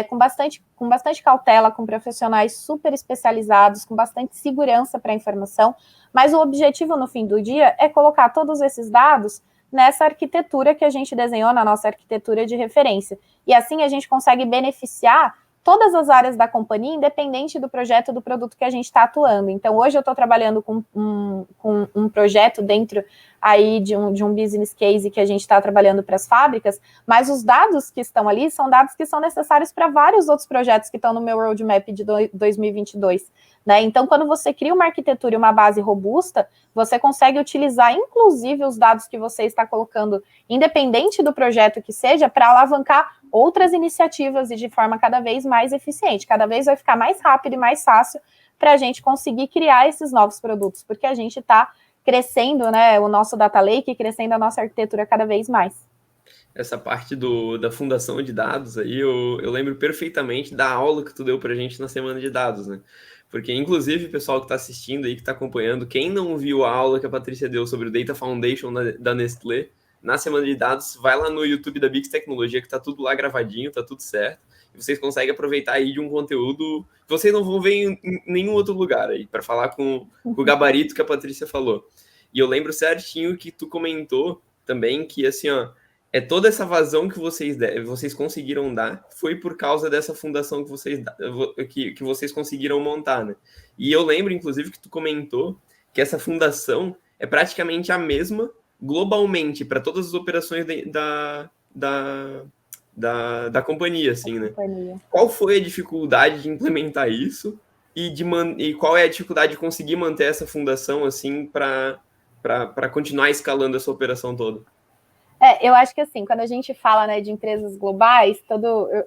com bastante cautela, com profissionais super especializados, com bastante segurança para a informação, mas o objetivo no fim do dia é colocar todos esses dados nessa arquitetura que a gente desenhou, na nossa arquitetura de referência. E assim a gente consegue beneficiar todas as áreas da companhia, independente do projeto, do produto que a gente está atuando. Então, hoje eu estou trabalhando com um projeto dentro aí de um business case que a gente está trabalhando para as fábricas, mas os dados que estão ali são dados que são necessários para vários outros projetos que estão no meu roadmap de 2022. Né? Então, quando você cria uma arquitetura e uma base robusta, você consegue utilizar, inclusive, os dados que você está colocando, independente do projeto que seja, para alavancar outras iniciativas e de forma cada vez mais eficiente. Cada vez vai ficar mais rápido e mais fácil para a gente conseguir criar esses novos produtos, porque a gente está crescendo, né, o nosso data lake, crescendo a nossa arquitetura cada vez mais. Essa parte da fundação de dados aí, eu lembro perfeitamente da aula que tu deu para a gente na semana de dados, né? Porque, inclusive, o pessoal que está assistindo aí, que está acompanhando, quem não viu a aula que a Patrícia deu sobre o Data Foundation da Nestlé, na semana de dados, vai lá no YouTube da Bix Tecnologia, que está tudo lá gravadinho, tá tudo certo. E vocês conseguem aproveitar aí de um conteúdo que vocês não vão ver em nenhum outro lugar aí, para falar com o gabarito que a Patrícia falou. E eu lembro certinho que tu comentou também que, assim, ó, toda essa vazão que vocês conseguiram dar foi por causa dessa fundação que vocês conseguiram montar, né? E eu lembro, inclusive, que tu comentou que essa fundação é praticamente a mesma globalmente para todas as operações da companhia, assim, né? Qual foi a dificuldade de implementar isso e qual é a dificuldade de conseguir manter essa fundação, assim, para continuar escalando essa operação toda? Eu acho que assim, quando a gente fala, né, de empresas globais,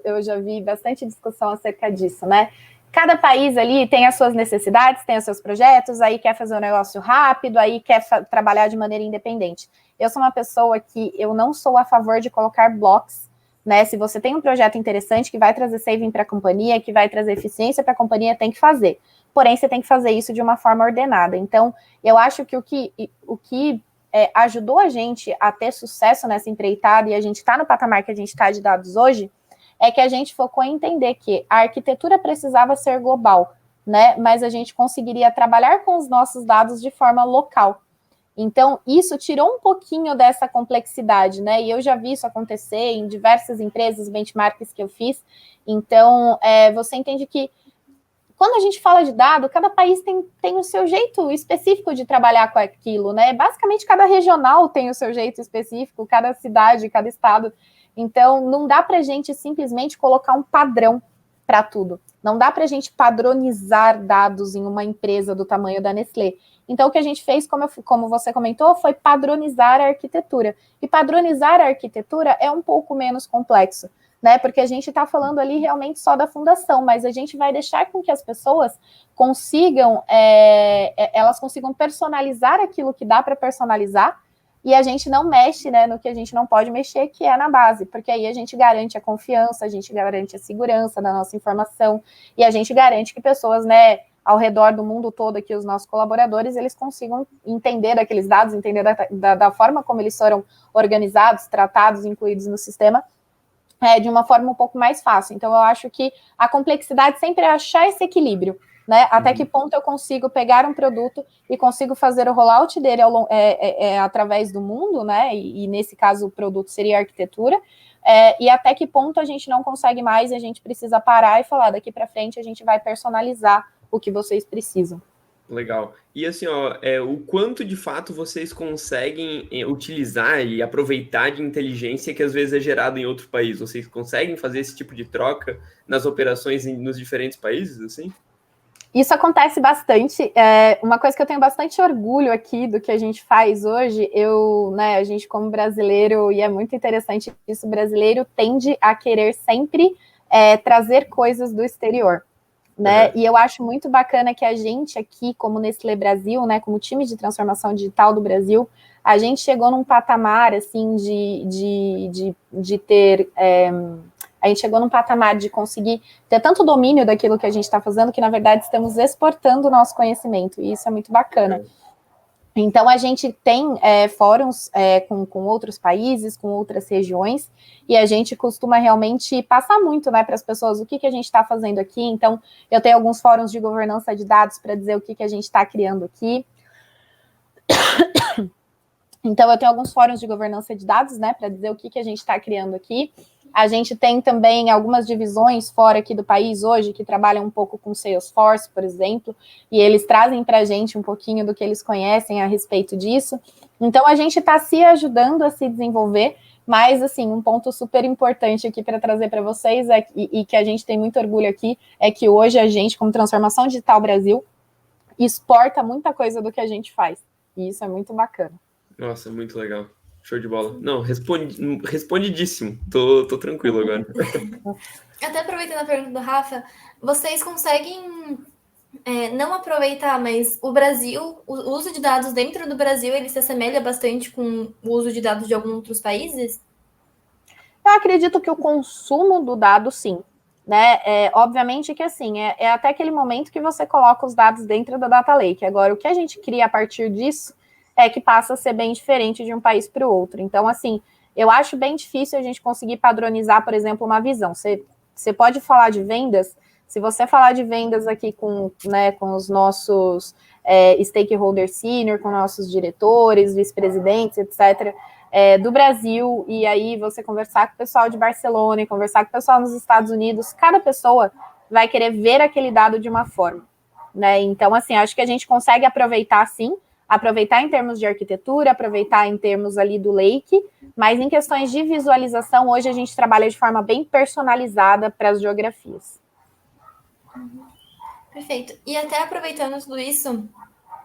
eu já vi bastante discussão acerca disso, né? Cada país ali tem as suas necessidades, tem os seus projetos, aí quer fazer um negócio rápido, aí quer trabalhar de maneira independente. Eu sou uma pessoa que eu não sou a favor de colocar blocos, né? Se você tem um projeto interessante que vai trazer saving para a companhia, que vai trazer eficiência para a companhia, tem que fazer. Porém, você tem que fazer isso de uma forma ordenada. Então, eu acho que o que ajudou a gente a ter sucesso nessa empreitada e a gente está no patamar que a gente está de dados hoje, é que a gente focou em entender que a arquitetura precisava ser global, né? Mas a gente conseguiria trabalhar com os nossos dados de forma local. Então, isso tirou um pouquinho dessa complexidade, né? E eu já vi isso acontecer em diversas empresas, benchmarks que eu fiz. Então, você entende que quando a gente fala de dado, cada país tem o seu jeito específico de trabalhar com aquilo, né? Basicamente, cada regional tem o seu jeito específico, cada cidade, cada estado. Então, não dá para a gente simplesmente colocar um padrão para tudo. Não dá para a gente padronizar dados em uma empresa do tamanho da Nestlé. Então, o que a gente fez, como você comentou, foi padronizar a arquitetura. E padronizar a arquitetura é um pouco menos complexo, né? Porque a gente está falando ali realmente só da fundação, mas a gente vai deixar com que as pessoas consigam personalizar aquilo que dá para personalizar, e a gente não mexe, né, no que a gente não pode mexer, que é na base, porque aí a gente garante a confiança, a gente garante a segurança da nossa informação, e a gente garante que pessoas, né, ao redor do mundo todo aqui, os nossos colaboradores, eles consigam entender daqueles dados, entender da forma como eles foram organizados, tratados, incluídos no sistema, de uma forma um pouco mais fácil. Então, eu acho que a complexidade sempre é achar esse equilíbrio, né? Até que ponto eu consigo pegar um produto e consigo fazer o rollout dele através do mundo, né? E nesse caso, o produto seria a arquitetura. E até que ponto a gente não consegue mais e a gente precisa parar e falar, daqui para frente a gente vai personalizar o que vocês precisam. Legal. E assim, ó, o quanto de fato vocês conseguem utilizar e aproveitar de inteligência que às vezes é gerado em outro país? Vocês conseguem fazer esse tipo de troca nas operações nos diferentes países, assim? Isso acontece bastante. Uma coisa que eu tenho bastante orgulho aqui do que a gente faz hoje, a gente como brasileiro, e é muito interessante isso, o brasileiro tende a querer sempre trazer coisas do exterior. Né? E eu acho muito bacana que a gente aqui, como Nestlé Brasil, né, como time de transformação digital do Brasil, a gente chegou num patamar assim de ter a gente chegou num patamar de conseguir ter tanto domínio daquilo que a gente está fazendo que, na verdade, estamos exportando o nosso conhecimento, e isso é muito bacana. Então, a gente tem fóruns com outros países, com outras regiões, e a gente costuma realmente passar muito, né, para as pessoas o que a gente está fazendo aqui. Então, eu tenho alguns fóruns de governança de dados para dizer o que a gente está criando aqui. Então, eu tenho alguns fóruns de governança de dados, né, para dizer o que a gente está criando aqui. A gente tem também algumas divisões fora aqui do país hoje que trabalham um pouco com Salesforce, por exemplo, e eles trazem para a gente um pouquinho do que eles conhecem a respeito disso. Então, a gente está se ajudando a se desenvolver, mas, assim, um ponto super importante aqui para trazer para vocês e que a gente tem muito orgulho aqui é que hoje a gente, como Transformação Digital Brasil, exporta muita coisa do que a gente faz. E isso é muito bacana. Nossa, muito legal. Show de bola. Não, respondidíssimo. Tô tranquilo agora. Até aproveitando a pergunta do Rafa, vocês conseguem não aproveitar, mas o Brasil, o uso de dados dentro do Brasil, ele se assemelha bastante com o uso de dados de alguns outros países? Eu acredito que o consumo do dado, sim. Né? Obviamente que assim, é até aquele momento que você coloca os dados dentro da Data Lake. Agora, o que a gente cria a partir disso é que passa a ser bem diferente de um país para o outro. Então, assim, eu acho bem difícil a gente conseguir padronizar, por exemplo, uma visão. Você pode falar de vendas, se você falar de vendas aqui com os nossos stakeholders senior, com nossos diretores, vice-presidentes, etc., do Brasil, e aí você conversar com o pessoal de Barcelona e conversar com o pessoal nos Estados Unidos, cada pessoa vai querer ver aquele dado de uma forma. Né? Então, assim, acho que a gente consegue aproveitar, sim, aproveitar em termos de arquitetura, aproveitar em termos ali do lake, mas em questões de visualização, hoje a gente trabalha de forma bem personalizada para as geografias. Perfeito. E até aproveitando tudo isso,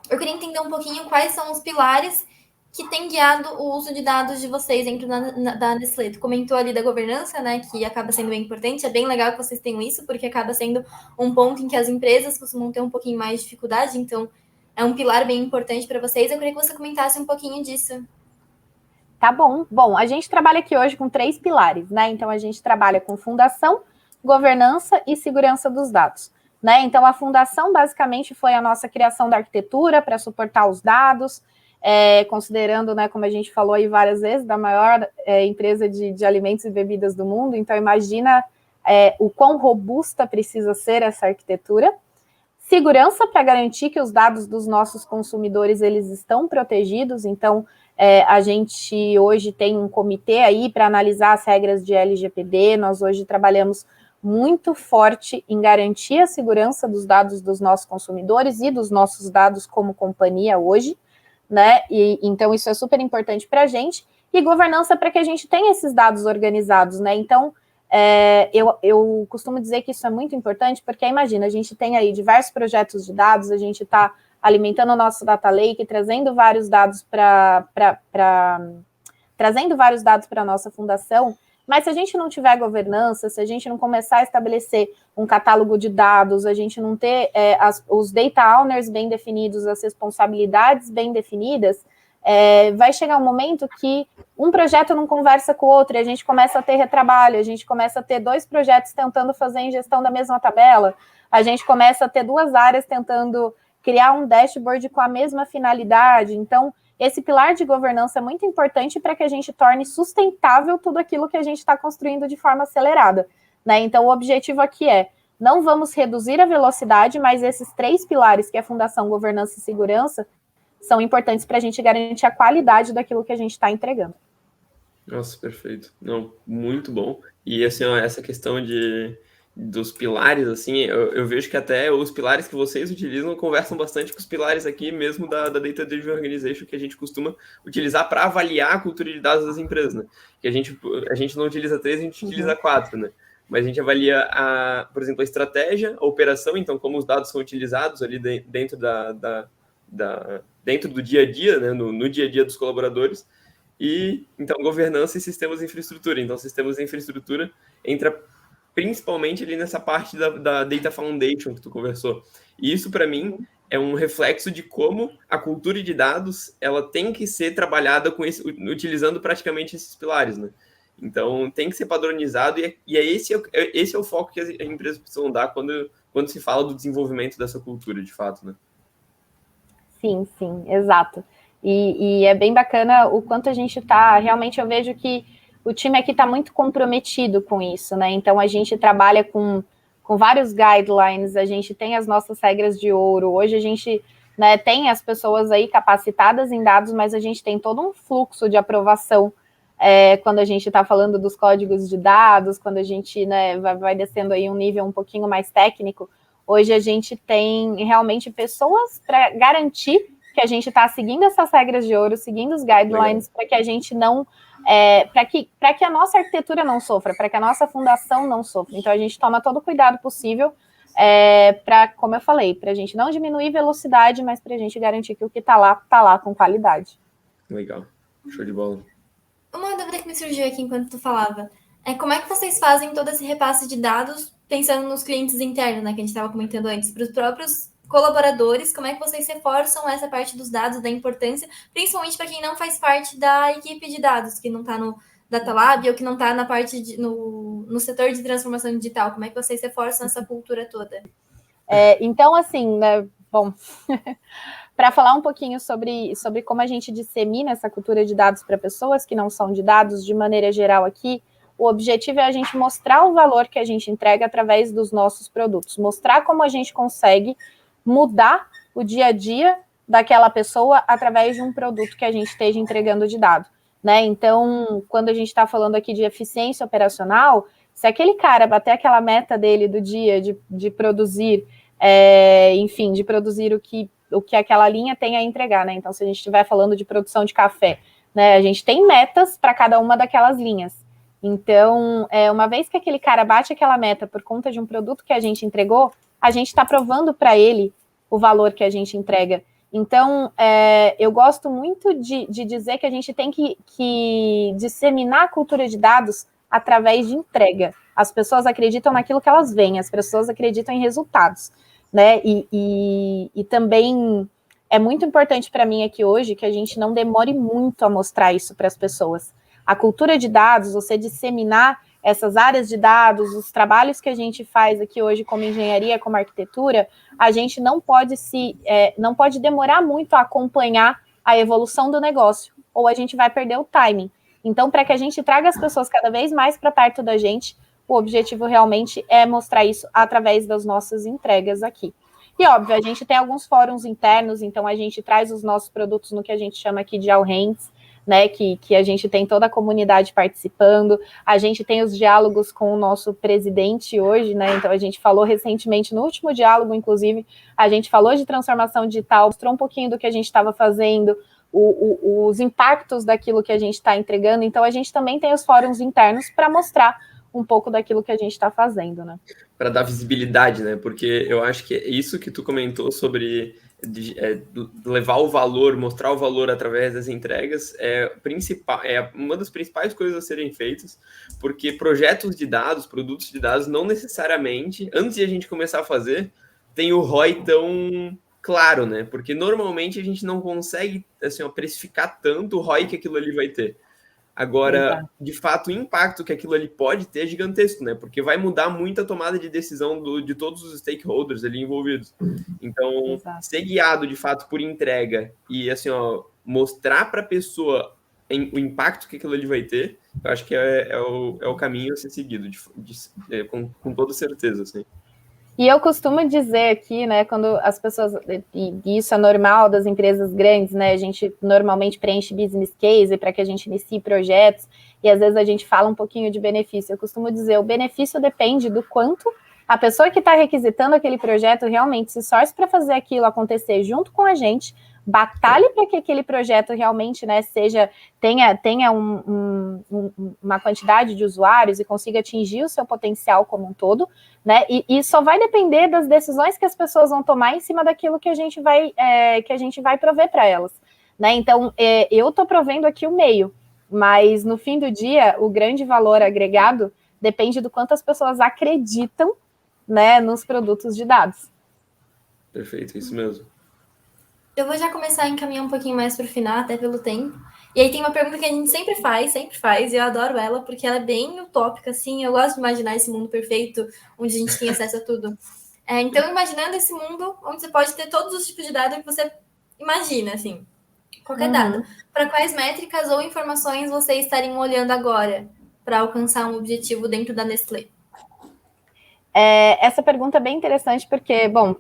eu queria entender um pouquinho quais são os pilares que têm guiado o uso de dados de vocês dentro da Nestlé. Tu comentou ali da governança, né, que acaba sendo bem importante. É bem legal que vocês tenham isso, porque acaba sendo um ponto em que as empresas costumam ter um pouquinho mais de dificuldade, então é um pilar bem importante para vocês. Eu queria que você comentasse um pouquinho disso. Tá bom. Bom, a gente trabalha aqui hoje com 3 pilares, né? Então, a gente trabalha com fundação, governança e segurança dos dados. Né? Então, a fundação, basicamente, foi a nossa criação da arquitetura para suportar os dados, considerando, né, como a gente falou aí várias vezes, da maior empresa de alimentos e bebidas do mundo. Então, imagina o quão robusta precisa ser essa arquitetura. Segurança para garantir que os dados dos nossos consumidores eles estão protegidos. Então, a gente hoje tem um comitê aí para analisar as regras de LGPD. Nós hoje trabalhamos muito forte em garantir a segurança dos dados dos nossos consumidores e dos nossos dados como companhia hoje, né? E então isso é super importante para a gente. E governança para que a gente tenha esses dados organizados, né? Então, eu costumo dizer que isso é muito importante, porque imagina, a gente tem aí diversos projetos de dados, a gente está alimentando o nosso data lake, trazendo vários dados para a nossa fundação, mas se a gente não tiver governança, se a gente não começar a estabelecer um catálogo de dados, a gente não ter os data owners bem definidos, as responsabilidades bem definidas, vai chegar um momento que um projeto não conversa com o outro, e a gente começa a ter retrabalho, a gente começa a ter 2 projetos tentando fazer a ingestão da mesma tabela, a gente começa a ter 2 áreas tentando criar um dashboard com a mesma finalidade. Então, esse pilar de governança é muito importante para que a gente torne sustentável tudo aquilo que a gente está construindo de forma acelerada. Né? Então, o objetivo aqui não vamos reduzir a velocidade, mas esses 3 pilares, que é fundação, governança e segurança, são importantes para a gente garantir a qualidade daquilo que a gente está entregando. Nossa, perfeito. Não, muito bom. E assim, ó, essa questão dos pilares, assim, eu vejo que até os pilares que vocês utilizam conversam bastante com os pilares aqui mesmo da Data Driven Organization, que a gente costuma utilizar para avaliar a cultura de dados das empresas, né? Que a gente não utiliza 3, a gente utiliza 4, né? mas a gente avalia, por exemplo, a estratégia, a operação, então como os dados são utilizados ali dentro dentro do dia a dia, né, no dia a dia dos colaboradores, e então governança e sistemas de infraestrutura. Então, sistemas de infraestrutura entra principalmente ali nessa parte da Data Foundation que tu conversou. E isso, para mim, é um reflexo de como a cultura de dados ela tem que ser trabalhada utilizando praticamente esses pilares, né? Então, tem que ser padronizado e esse é o foco que as empresas precisam dar quando se fala do desenvolvimento dessa cultura, de fato, né? Sim, exato. E é bem bacana o quanto a gente está, realmente eu vejo que o time aqui está muito comprometido com isso, né? Então a gente trabalha com vários guidelines, a gente tem as nossas regras de ouro, hoje a gente, né, tem as pessoas aí capacitadas em dados, mas a gente tem todo um fluxo de aprovação quando a gente está falando dos códigos de dados, quando a gente, né, vai descendo aí um nível um pouquinho mais técnico. Hoje a gente tem realmente pessoas para garantir que a gente está seguindo essas regras de ouro, seguindo os guidelines, para que a gente não... para que a nossa arquitetura não sofra, para que a nossa fundação não sofra. Então, a gente toma todo o cuidado possível para, como eu falei, para a gente não diminuir velocidade, mas para a gente garantir que o que está lá com qualidade. Legal. Show de bola. Uma dúvida que me surgiu aqui enquanto tu falava é como é que vocês fazem todo esse repasse de dados pensando nos clientes internos, né, que a gente estava comentando antes, para os próprios colaboradores, como é que vocês reforçam essa parte dos dados, da importância, principalmente para quem não faz parte da equipe de dados, que não está no Data Lab ou que não está na parte no setor de transformação digital, como é que vocês reforçam essa cultura toda? Então, assim, né, bom, para falar um pouquinho sobre como a gente dissemina essa cultura de dados para pessoas que não são de dados, de maneira geral aqui, o objetivo é a gente mostrar o valor que a gente entrega através dos nossos produtos, mostrar como a gente consegue mudar o dia a dia daquela pessoa através de um produto que a gente esteja entregando de dado, né? Então, quando a gente está falando aqui de eficiência operacional, se aquele cara bater aquela meta dele do dia de produzir, enfim, de produzir o que aquela linha tem a entregar, né? Então, se a gente estiver falando de produção de café, né, a gente tem metas para cada uma daquelas linhas. Então, uma vez que aquele cara bate aquela meta por conta de um produto que a gente entregou, a gente está provando para ele o valor que a gente entrega. Então, eu gosto muito de dizer que a gente tem que disseminar a cultura de dados através de entrega. As pessoas acreditam naquilo que elas veem, as pessoas acreditam em resultados, né? E também é muito importante para mim aqui hoje que a gente não demore muito a mostrar isso para as pessoas. A cultura de dados, você disseminar essas áreas de dados, os trabalhos que a gente faz aqui hoje como engenharia, como arquitetura, a gente não pode demorar muito a acompanhar a evolução do negócio, ou a gente vai perder o timing. Então, para que a gente traga as pessoas cada vez mais para perto da gente, o objetivo realmente é mostrar isso através das nossas entregas aqui. E, óbvio, a gente tem alguns fóruns internos, então a gente traz os nossos produtos no que a gente chama aqui de all hands, né, que a gente tem toda a comunidade participando, a gente tem os diálogos com o nosso presidente hoje, né, então a gente falou recentemente, no último diálogo, inclusive, a gente falou de transformação digital, mostrou um pouquinho do que a gente estava fazendo, os impactos daquilo que a gente está entregando, então a gente também tem os fóruns internos para mostrar um pouco daquilo que a gente está fazendo, né. Para dar visibilidade, né, porque eu acho que é isso que tu comentou sobre levar o valor, mostrar o valor através das entregas é uma das principais coisas a serem feitas, porque projetos de dados, produtos de dados, não necessariamente, antes de a gente começar a fazer, tem o ROI tão claro, né? Porque normalmente a gente não consegue assim, precificar tanto o ROI que aquilo ali vai ter. Agora, exato, de fato, o impacto que aquilo ali pode ter é gigantesco, né? Porque vai mudar muito a tomada de decisão de todos os stakeholders ali envolvidos. Então, exato, ser guiado, de fato, por entrega e, assim, mostrar para a pessoa o impacto que aquilo ali vai ter, eu acho que é o caminho a ser seguido, com toda certeza, assim. E eu costumo dizer aqui, né, quando as pessoas, e isso é normal das empresas grandes, né, a gente normalmente preenche business case para que a gente inicie projetos, e às vezes a gente fala um pouquinho de benefício. Eu costumo dizer, o benefício depende do quanto a pessoa que está requisitando aquele projeto realmente se esforça para fazer aquilo acontecer junto com a gente, batalhe para que aquele projeto realmente, né, tenha uma quantidade de usuários e consiga atingir o seu potencial como um todo, né? E só vai depender das decisões que as pessoas vão tomar em cima daquilo que a gente vai prover para elas, né? Então, eu estou provendo aqui o meio, mas no fim do dia, o grande valor agregado depende do quanto as pessoas acreditam, né, nos produtos de dados. Perfeito, isso mesmo. Eu vou já começar a encaminhar um pouquinho mais para o final, até pelo tempo. E aí tem uma pergunta que a gente sempre faz, e eu adoro ela, porque ela é bem utópica, assim, eu gosto de imaginar esse mundo perfeito, onde a gente tem acesso a tudo. Então, imaginando esse mundo onde você pode ter todos os tipos de dados que você imagina, assim, qualquer dado. Para quais métricas ou informações vocês estariam olhando agora para alcançar um objetivo dentro da Nestlé? Essa pergunta é bem interessante porque, bom,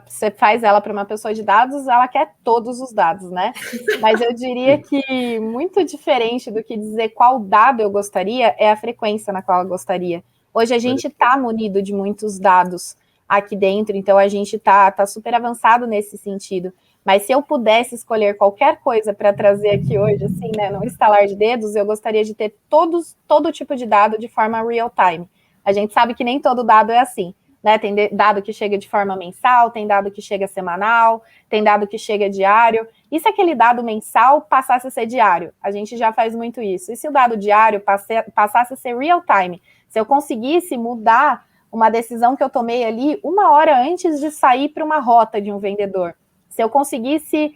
você faz ela para uma pessoa de dados, ela quer todos os dados, né? Mas eu diria que muito diferente do que dizer qual dado eu gostaria é a frequência na qual eu gostaria. Hoje a gente está munido de muitos dados aqui dentro, então a gente tá super avançado nesse sentido. Mas se eu pudesse escolher qualquer coisa para trazer aqui hoje, assim, né, num estalar de dedos, eu gostaria de ter todo tipo de dado de forma real time. A gente sabe que nem todo dado é assim, né? Tem dado que chega de forma mensal, tem dado que chega semanal, tem dado que chega diário. E se aquele dado mensal passasse a ser diário? A gente já faz muito isso. E se o dado diário passasse a ser real time? Se eu conseguisse mudar uma decisão que eu tomei ali 1 hora antes de sair para uma rota de um vendedor? Se eu conseguisse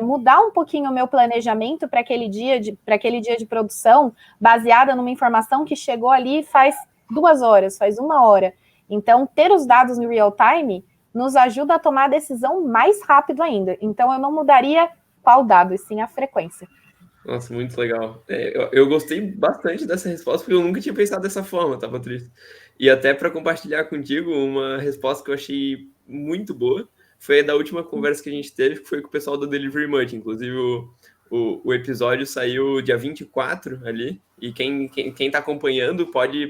mudar um pouquinho o meu planejamento para aquele dia de produção, baseada numa informação que chegou ali faz 2 horas, faz 1 hora. Então, ter os dados no real time nos ajuda a tomar a decisão mais rápido ainda. Então, eu não mudaria qual dado, e sim a frequência. Nossa, muito legal. Eu gostei bastante dessa resposta, porque eu nunca tinha pensado dessa forma, tá, Patrícia? E até para compartilhar contigo uma resposta que eu achei muito boa, foi da última conversa que a gente teve, que foi com o pessoal do Delivery Munch. Inclusive, o episódio saiu dia 24 ali, e quem tá acompanhando pode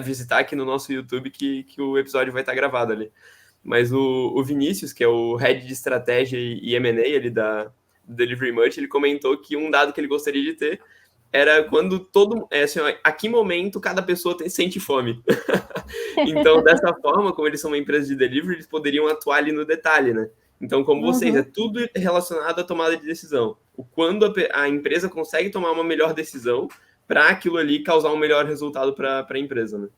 visitar aqui no nosso YouTube que o episódio vai estar gravado ali. Mas o Vinícius, que é o Head de Estratégia e M&A ali do Delivery Munch, ele comentou que um dado que ele gostaria de ter era quando assim, a que momento cada pessoa sente fome. Então, dessa forma, como eles são uma empresa de delivery, eles poderiam atuar ali no detalhe, né? Então, como vocês, é tudo relacionado à tomada de decisão. Quando a empresa consegue tomar uma melhor decisão para aquilo ali causar um melhor resultado para a empresa, né?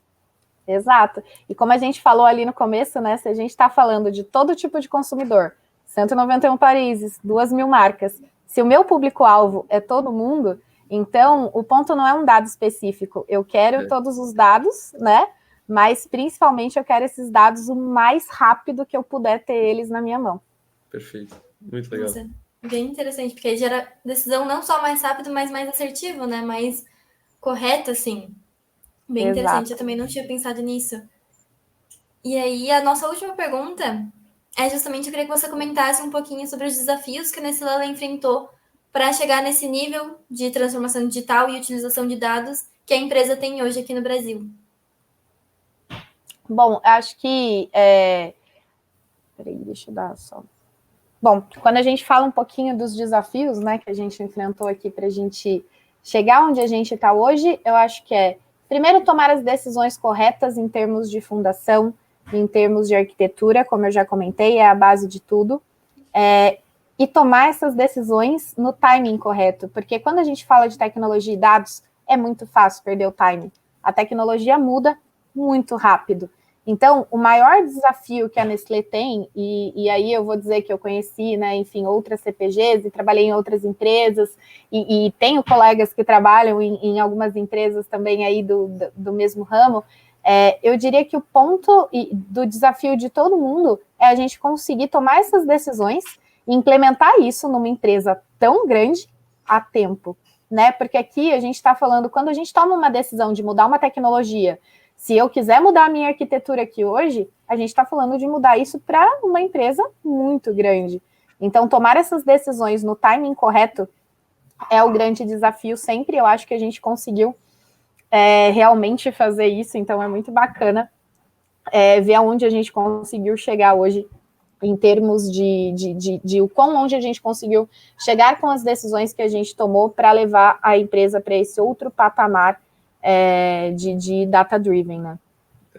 Exato. E como a gente falou ali no começo, né? Se a gente está falando de todo tipo de consumidor, 191 países, 2.000 marcas, se o meu público-alvo é todo mundo, então o ponto não é um dado específico. Eu quero todos os dados, né? Mas principalmente eu quero esses dados o mais rápido que eu puder ter eles na minha mão. Perfeito. Muito legal. Nossa, bem interessante, porque aí gera decisão não só mais rápido, mas mais assertivo, né? Mais correto, assim. Bem Exato. interessante, eu também não tinha pensado nisso. E aí, a nossa última pergunta é justamente, eu queria que você comentasse um pouquinho sobre os desafios que a Nestlé enfrentou para chegar nesse nível de transformação digital e utilização de dados que a empresa tem hoje aqui no Brasil. Bom, acho que... Peraí, deixa eu dar só... Bom, quando a gente fala um pouquinho dos desafios, né, que a gente enfrentou aqui para a gente chegar onde a gente está hoje, eu acho que primeiro, tomar as decisões corretas em termos de fundação, em termos de arquitetura, como eu já comentei, é a base de tudo, e tomar essas decisões no timing correto, porque quando a gente fala de tecnologia e dados, é muito fácil perder o timing. A tecnologia muda muito rápido. Então, o maior desafio que a Nestlé tem, e aí eu vou dizer que eu conheci, né, enfim, outras CPGs e trabalhei em outras empresas, e tenho colegas que trabalham em algumas empresas também aí do mesmo ramo, eu diria que o ponto do desafio de todo mundo é a gente conseguir tomar essas decisões e implementar isso numa empresa tão grande a tempo, né? Porque aqui a gente está falando, quando a gente toma uma decisão de mudar uma tecnologia, se eu quiser mudar a minha arquitetura aqui hoje, a gente está falando de mudar isso para uma empresa muito grande. Então, tomar essas decisões no timing correto é o grande desafio sempre. Eu acho que a gente conseguiu realmente fazer isso, então é muito bacana ver aonde a gente conseguiu chegar hoje em termos de o quão longe a gente conseguiu chegar com as decisões que a gente tomou para levar a empresa para esse outro patamar de data-driven, né?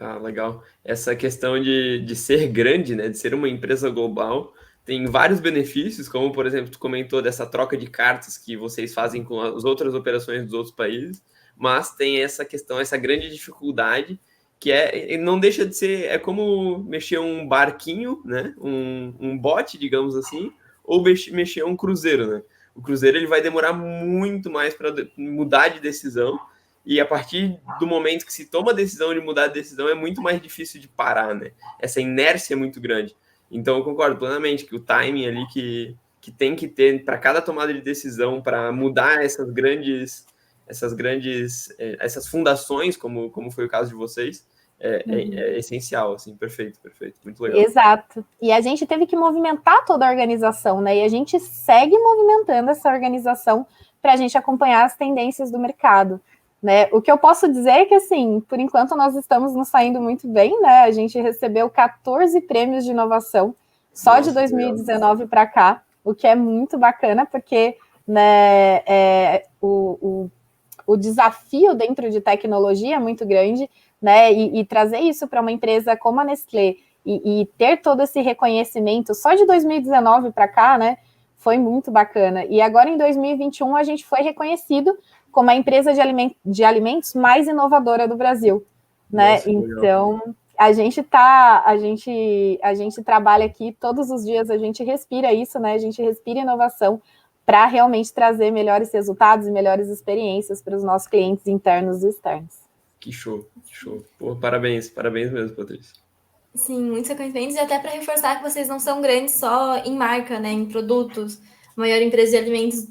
Ah, legal. Essa questão de ser grande, né, de ser uma empresa global, tem vários benefícios, como, por exemplo, tu comentou dessa troca de cartas que vocês fazem com as outras operações dos outros países, mas tem essa questão, essa grande dificuldade, que não deixa de ser, é como mexer um barquinho, né, um bote, digamos assim, ou mexer um cruzeiro, né? O cruzeiro ele vai demorar muito mais para mudar de decisão, e a partir do momento que se toma a decisão de mudar de decisão, é muito mais difícil de parar, né? Essa inércia é muito grande. Então, eu concordo plenamente que o timing ali que tem que ter para cada tomada de decisão, para mudar essas fundações, como foi o caso de vocês, é essencial, assim, perfeito, muito legal. Exato. E a gente teve que movimentar toda a organização, né? E a gente segue movimentando essa organização para a gente acompanhar as tendências do mercado. Né? O que eu posso dizer é que, assim, por enquanto nós estamos nos saindo muito bem, né? A gente recebeu 14 prêmios de inovação só de 2019 para cá, o que é muito bacana, porque né, o desafio dentro de tecnologia é muito grande, né? E trazer isso para uma empresa como a Nestlé e ter todo esse reconhecimento só de 2019 para cá, né? Foi muito bacana. E agora, em 2021, a gente foi reconhecido como a empresa de alimentos mais inovadora do Brasil, né? Nossa, então, a gente trabalha aqui todos os dias, a gente respira isso, né? A gente respira inovação para realmente trazer melhores resultados e melhores experiências para os nossos clientes internos e externos. Que show, que show. Pô, parabéns mesmo, Patrícia. Sim, muitos reconhecimentos, e até para reforçar que vocês não são grandes só em marca, né? Em produtos. Maior empresa de alimentos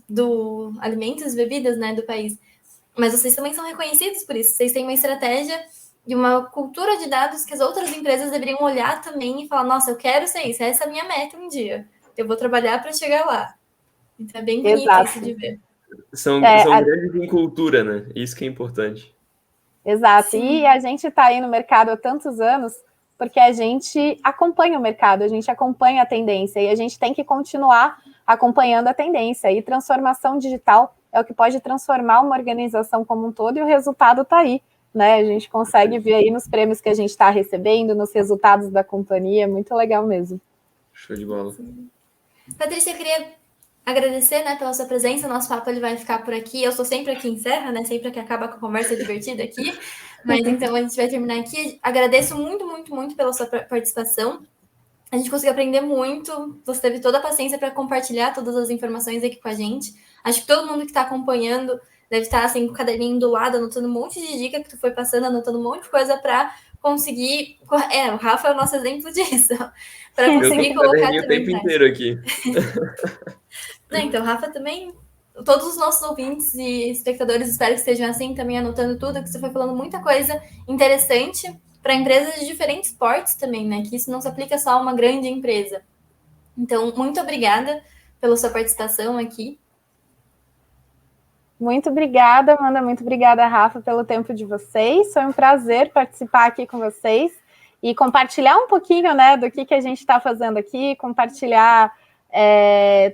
e bebidas, né, do país. Mas vocês também são reconhecidos por isso. Vocês têm uma estratégia e uma cultura de dados que as outras empresas deveriam olhar também e falar, nossa, eu quero ser isso, essa é a minha meta um dia. Eu vou trabalhar para chegar lá. Então é bem bonito Exato. Isso de ver. São grandes em cultura, né? Isso que é importante. Exato. Sim. E a gente está aí no mercado há tantos anos porque a gente acompanha o mercado, a gente acompanha a tendência e a gente tem que continuar acompanhando a tendência. E transformação digital é o que pode transformar uma organização como um todo e o resultado está aí, né? A gente consegue ver aí nos prêmios que a gente está recebendo, nos resultados da companhia, muito legal mesmo. Show de bola. Patrícia, eu queria agradecer, né, pela sua presença. Nosso papo ele vai ficar por aqui. Eu sou sempre aqui em Serra, né? Sempre que acaba com a conversa divertida aqui. Mas então a gente vai terminar aqui. Agradeço muito, muito, muito pela sua participação. A gente conseguiu aprender muito. Você teve toda a paciência para compartilhar todas as informações aqui com a gente. Acho que todo mundo que está acompanhando deve estar assim com o caderninho do lado, anotando um monte de dica que tu foi passando, anotando um monte de coisa para conseguir. O Rafa é o nosso exemplo disso. Para conseguir colocar o tempo inteiro aqui. Não, então, Rafa também. Todos os nossos ouvintes e espectadores espero que estejam assim, também anotando tudo, que você foi falando muita coisa interessante para empresas de diferentes portes também, né? Que isso não se aplica só a uma grande empresa. Então, muito obrigada pela sua participação aqui. Muito obrigada, Amanda. Muito obrigada, Rafa, pelo tempo de vocês. Foi um prazer participar aqui com vocês e compartilhar um pouquinho, né, do que a gente está fazendo aqui, compartilhar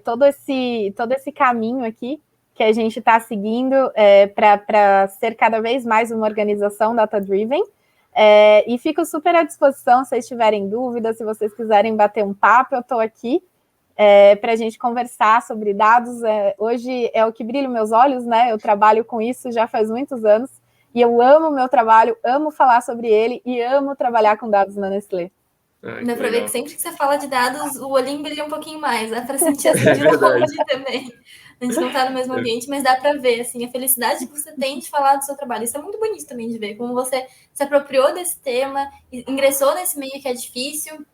todo esse caminho aqui que a gente está seguindo para ser cada vez mais uma organização data-driven. E fico super à disposição se vocês tiverem dúvidas, se vocês quiserem bater um papo, eu estou aqui para a gente conversar sobre dados. Hoje é o que brilha meus olhos, né? Eu trabalho com isso já faz muitos anos e eu amo o meu trabalho, amo falar sobre ele e amo trabalhar com dados na Nestlé. Dá para ver que sempre que você fala de dados, o olhinho brilha um pouquinho mais, dá para sentir assim de longe também. A gente não está no mesmo ambiente, mas dá para ver assim, a felicidade que você tem de falar do seu trabalho. Isso é muito bonito também de ver, como você se apropriou desse tema, ingressou nesse meio que é difícil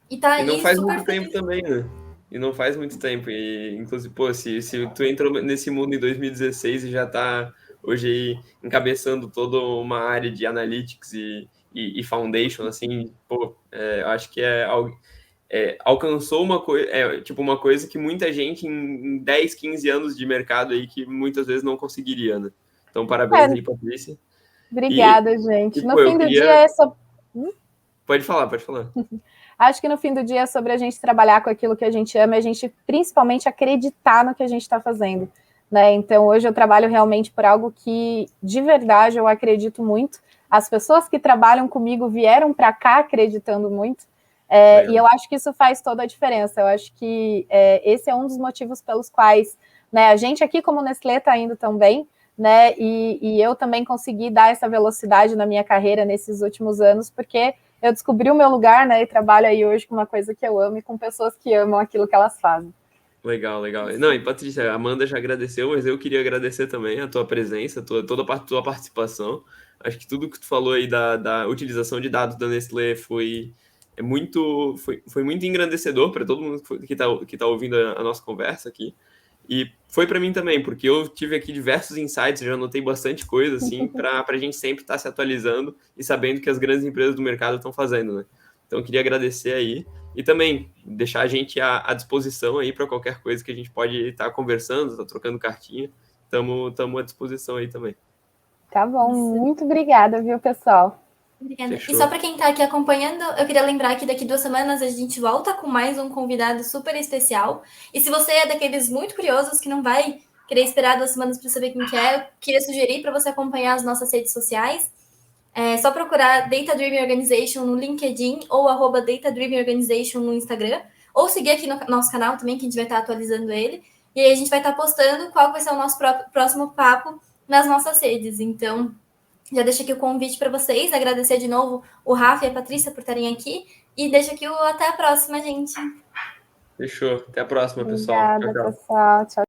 e tá aí. E não faz muito tempo também, né? E não faz muito tempo. E, inclusive, pô, se tu entrou nesse mundo em 2016 e já tá hoje aí encabeçando toda uma área de analytics e foundation, assim, pô, eu acho que alcançou uma coisa, tipo uma coisa que muita gente em 10, 15 anos de mercado aí que muitas vezes não conseguiria, né? Então, parabéns aí, Patrícia. Obrigada, gente. No fim do dia é só... Pode falar. Acho que no fim do dia é sobre a gente trabalhar com aquilo que a gente ama e a gente principalmente acreditar no que a gente está fazendo, né? Então hoje eu trabalho realmente por algo que de verdade eu acredito muito. As pessoas que trabalham comigo vieram para cá acreditando muito. E eu acho que isso faz toda a diferença. Eu acho que esse é um dos motivos pelos quais, né, a gente aqui como Nestlé está indo também, né, e eu também consegui dar essa velocidade na minha carreira nesses últimos anos, porque eu descobri o meu lugar, né, e trabalho aí hoje com uma coisa que eu amo e com pessoas que amam aquilo que elas fazem. Legal, legal. Não, e Patrícia, a Amanda já agradeceu, mas eu queria agradecer também a tua presença, toda a tua participação. Acho que tudo que tu falou aí da utilização de dados da Nestlé foi muito engrandecedor para todo mundo que tá ouvindo a nossa conversa aqui. E foi para mim também, porque eu tive aqui diversos insights, já anotei bastante coisa, assim, para a gente sempre estar se atualizando e sabendo o que as grandes empresas do mercado estão fazendo, né? Então, eu queria agradecer aí e também deixar a gente à disposição aí para qualquer coisa que a gente pode estar conversando, estar trocando cartinha. Estamos à disposição aí também. Tá bom, muito obrigada, viu, pessoal? Obrigada. Fechou. E só para quem está aqui acompanhando, eu queria lembrar que daqui 2 semanas a gente volta com mais um convidado super especial. E se você é daqueles muito curiosos que não vai querer esperar 2 semanas para saber quem que é, eu queria sugerir para você acompanhar as nossas redes sociais. É só procurar Data Driven Organization no LinkedIn ou @Data Driven Organization no Instagram. Ou seguir aqui no nosso canal também, que a gente vai estar atualizando ele. E aí a gente vai estar postando qual vai ser o nosso próximo papo nas nossas redes. Então, já deixo aqui o convite para vocês, agradecer de novo o Rafa e a Patrícia por estarem aqui. E deixo aqui o até a próxima, gente. Fechou. Até a próxima, pessoal. Obrigada, Tchau, tchau. pessoal. Tchau.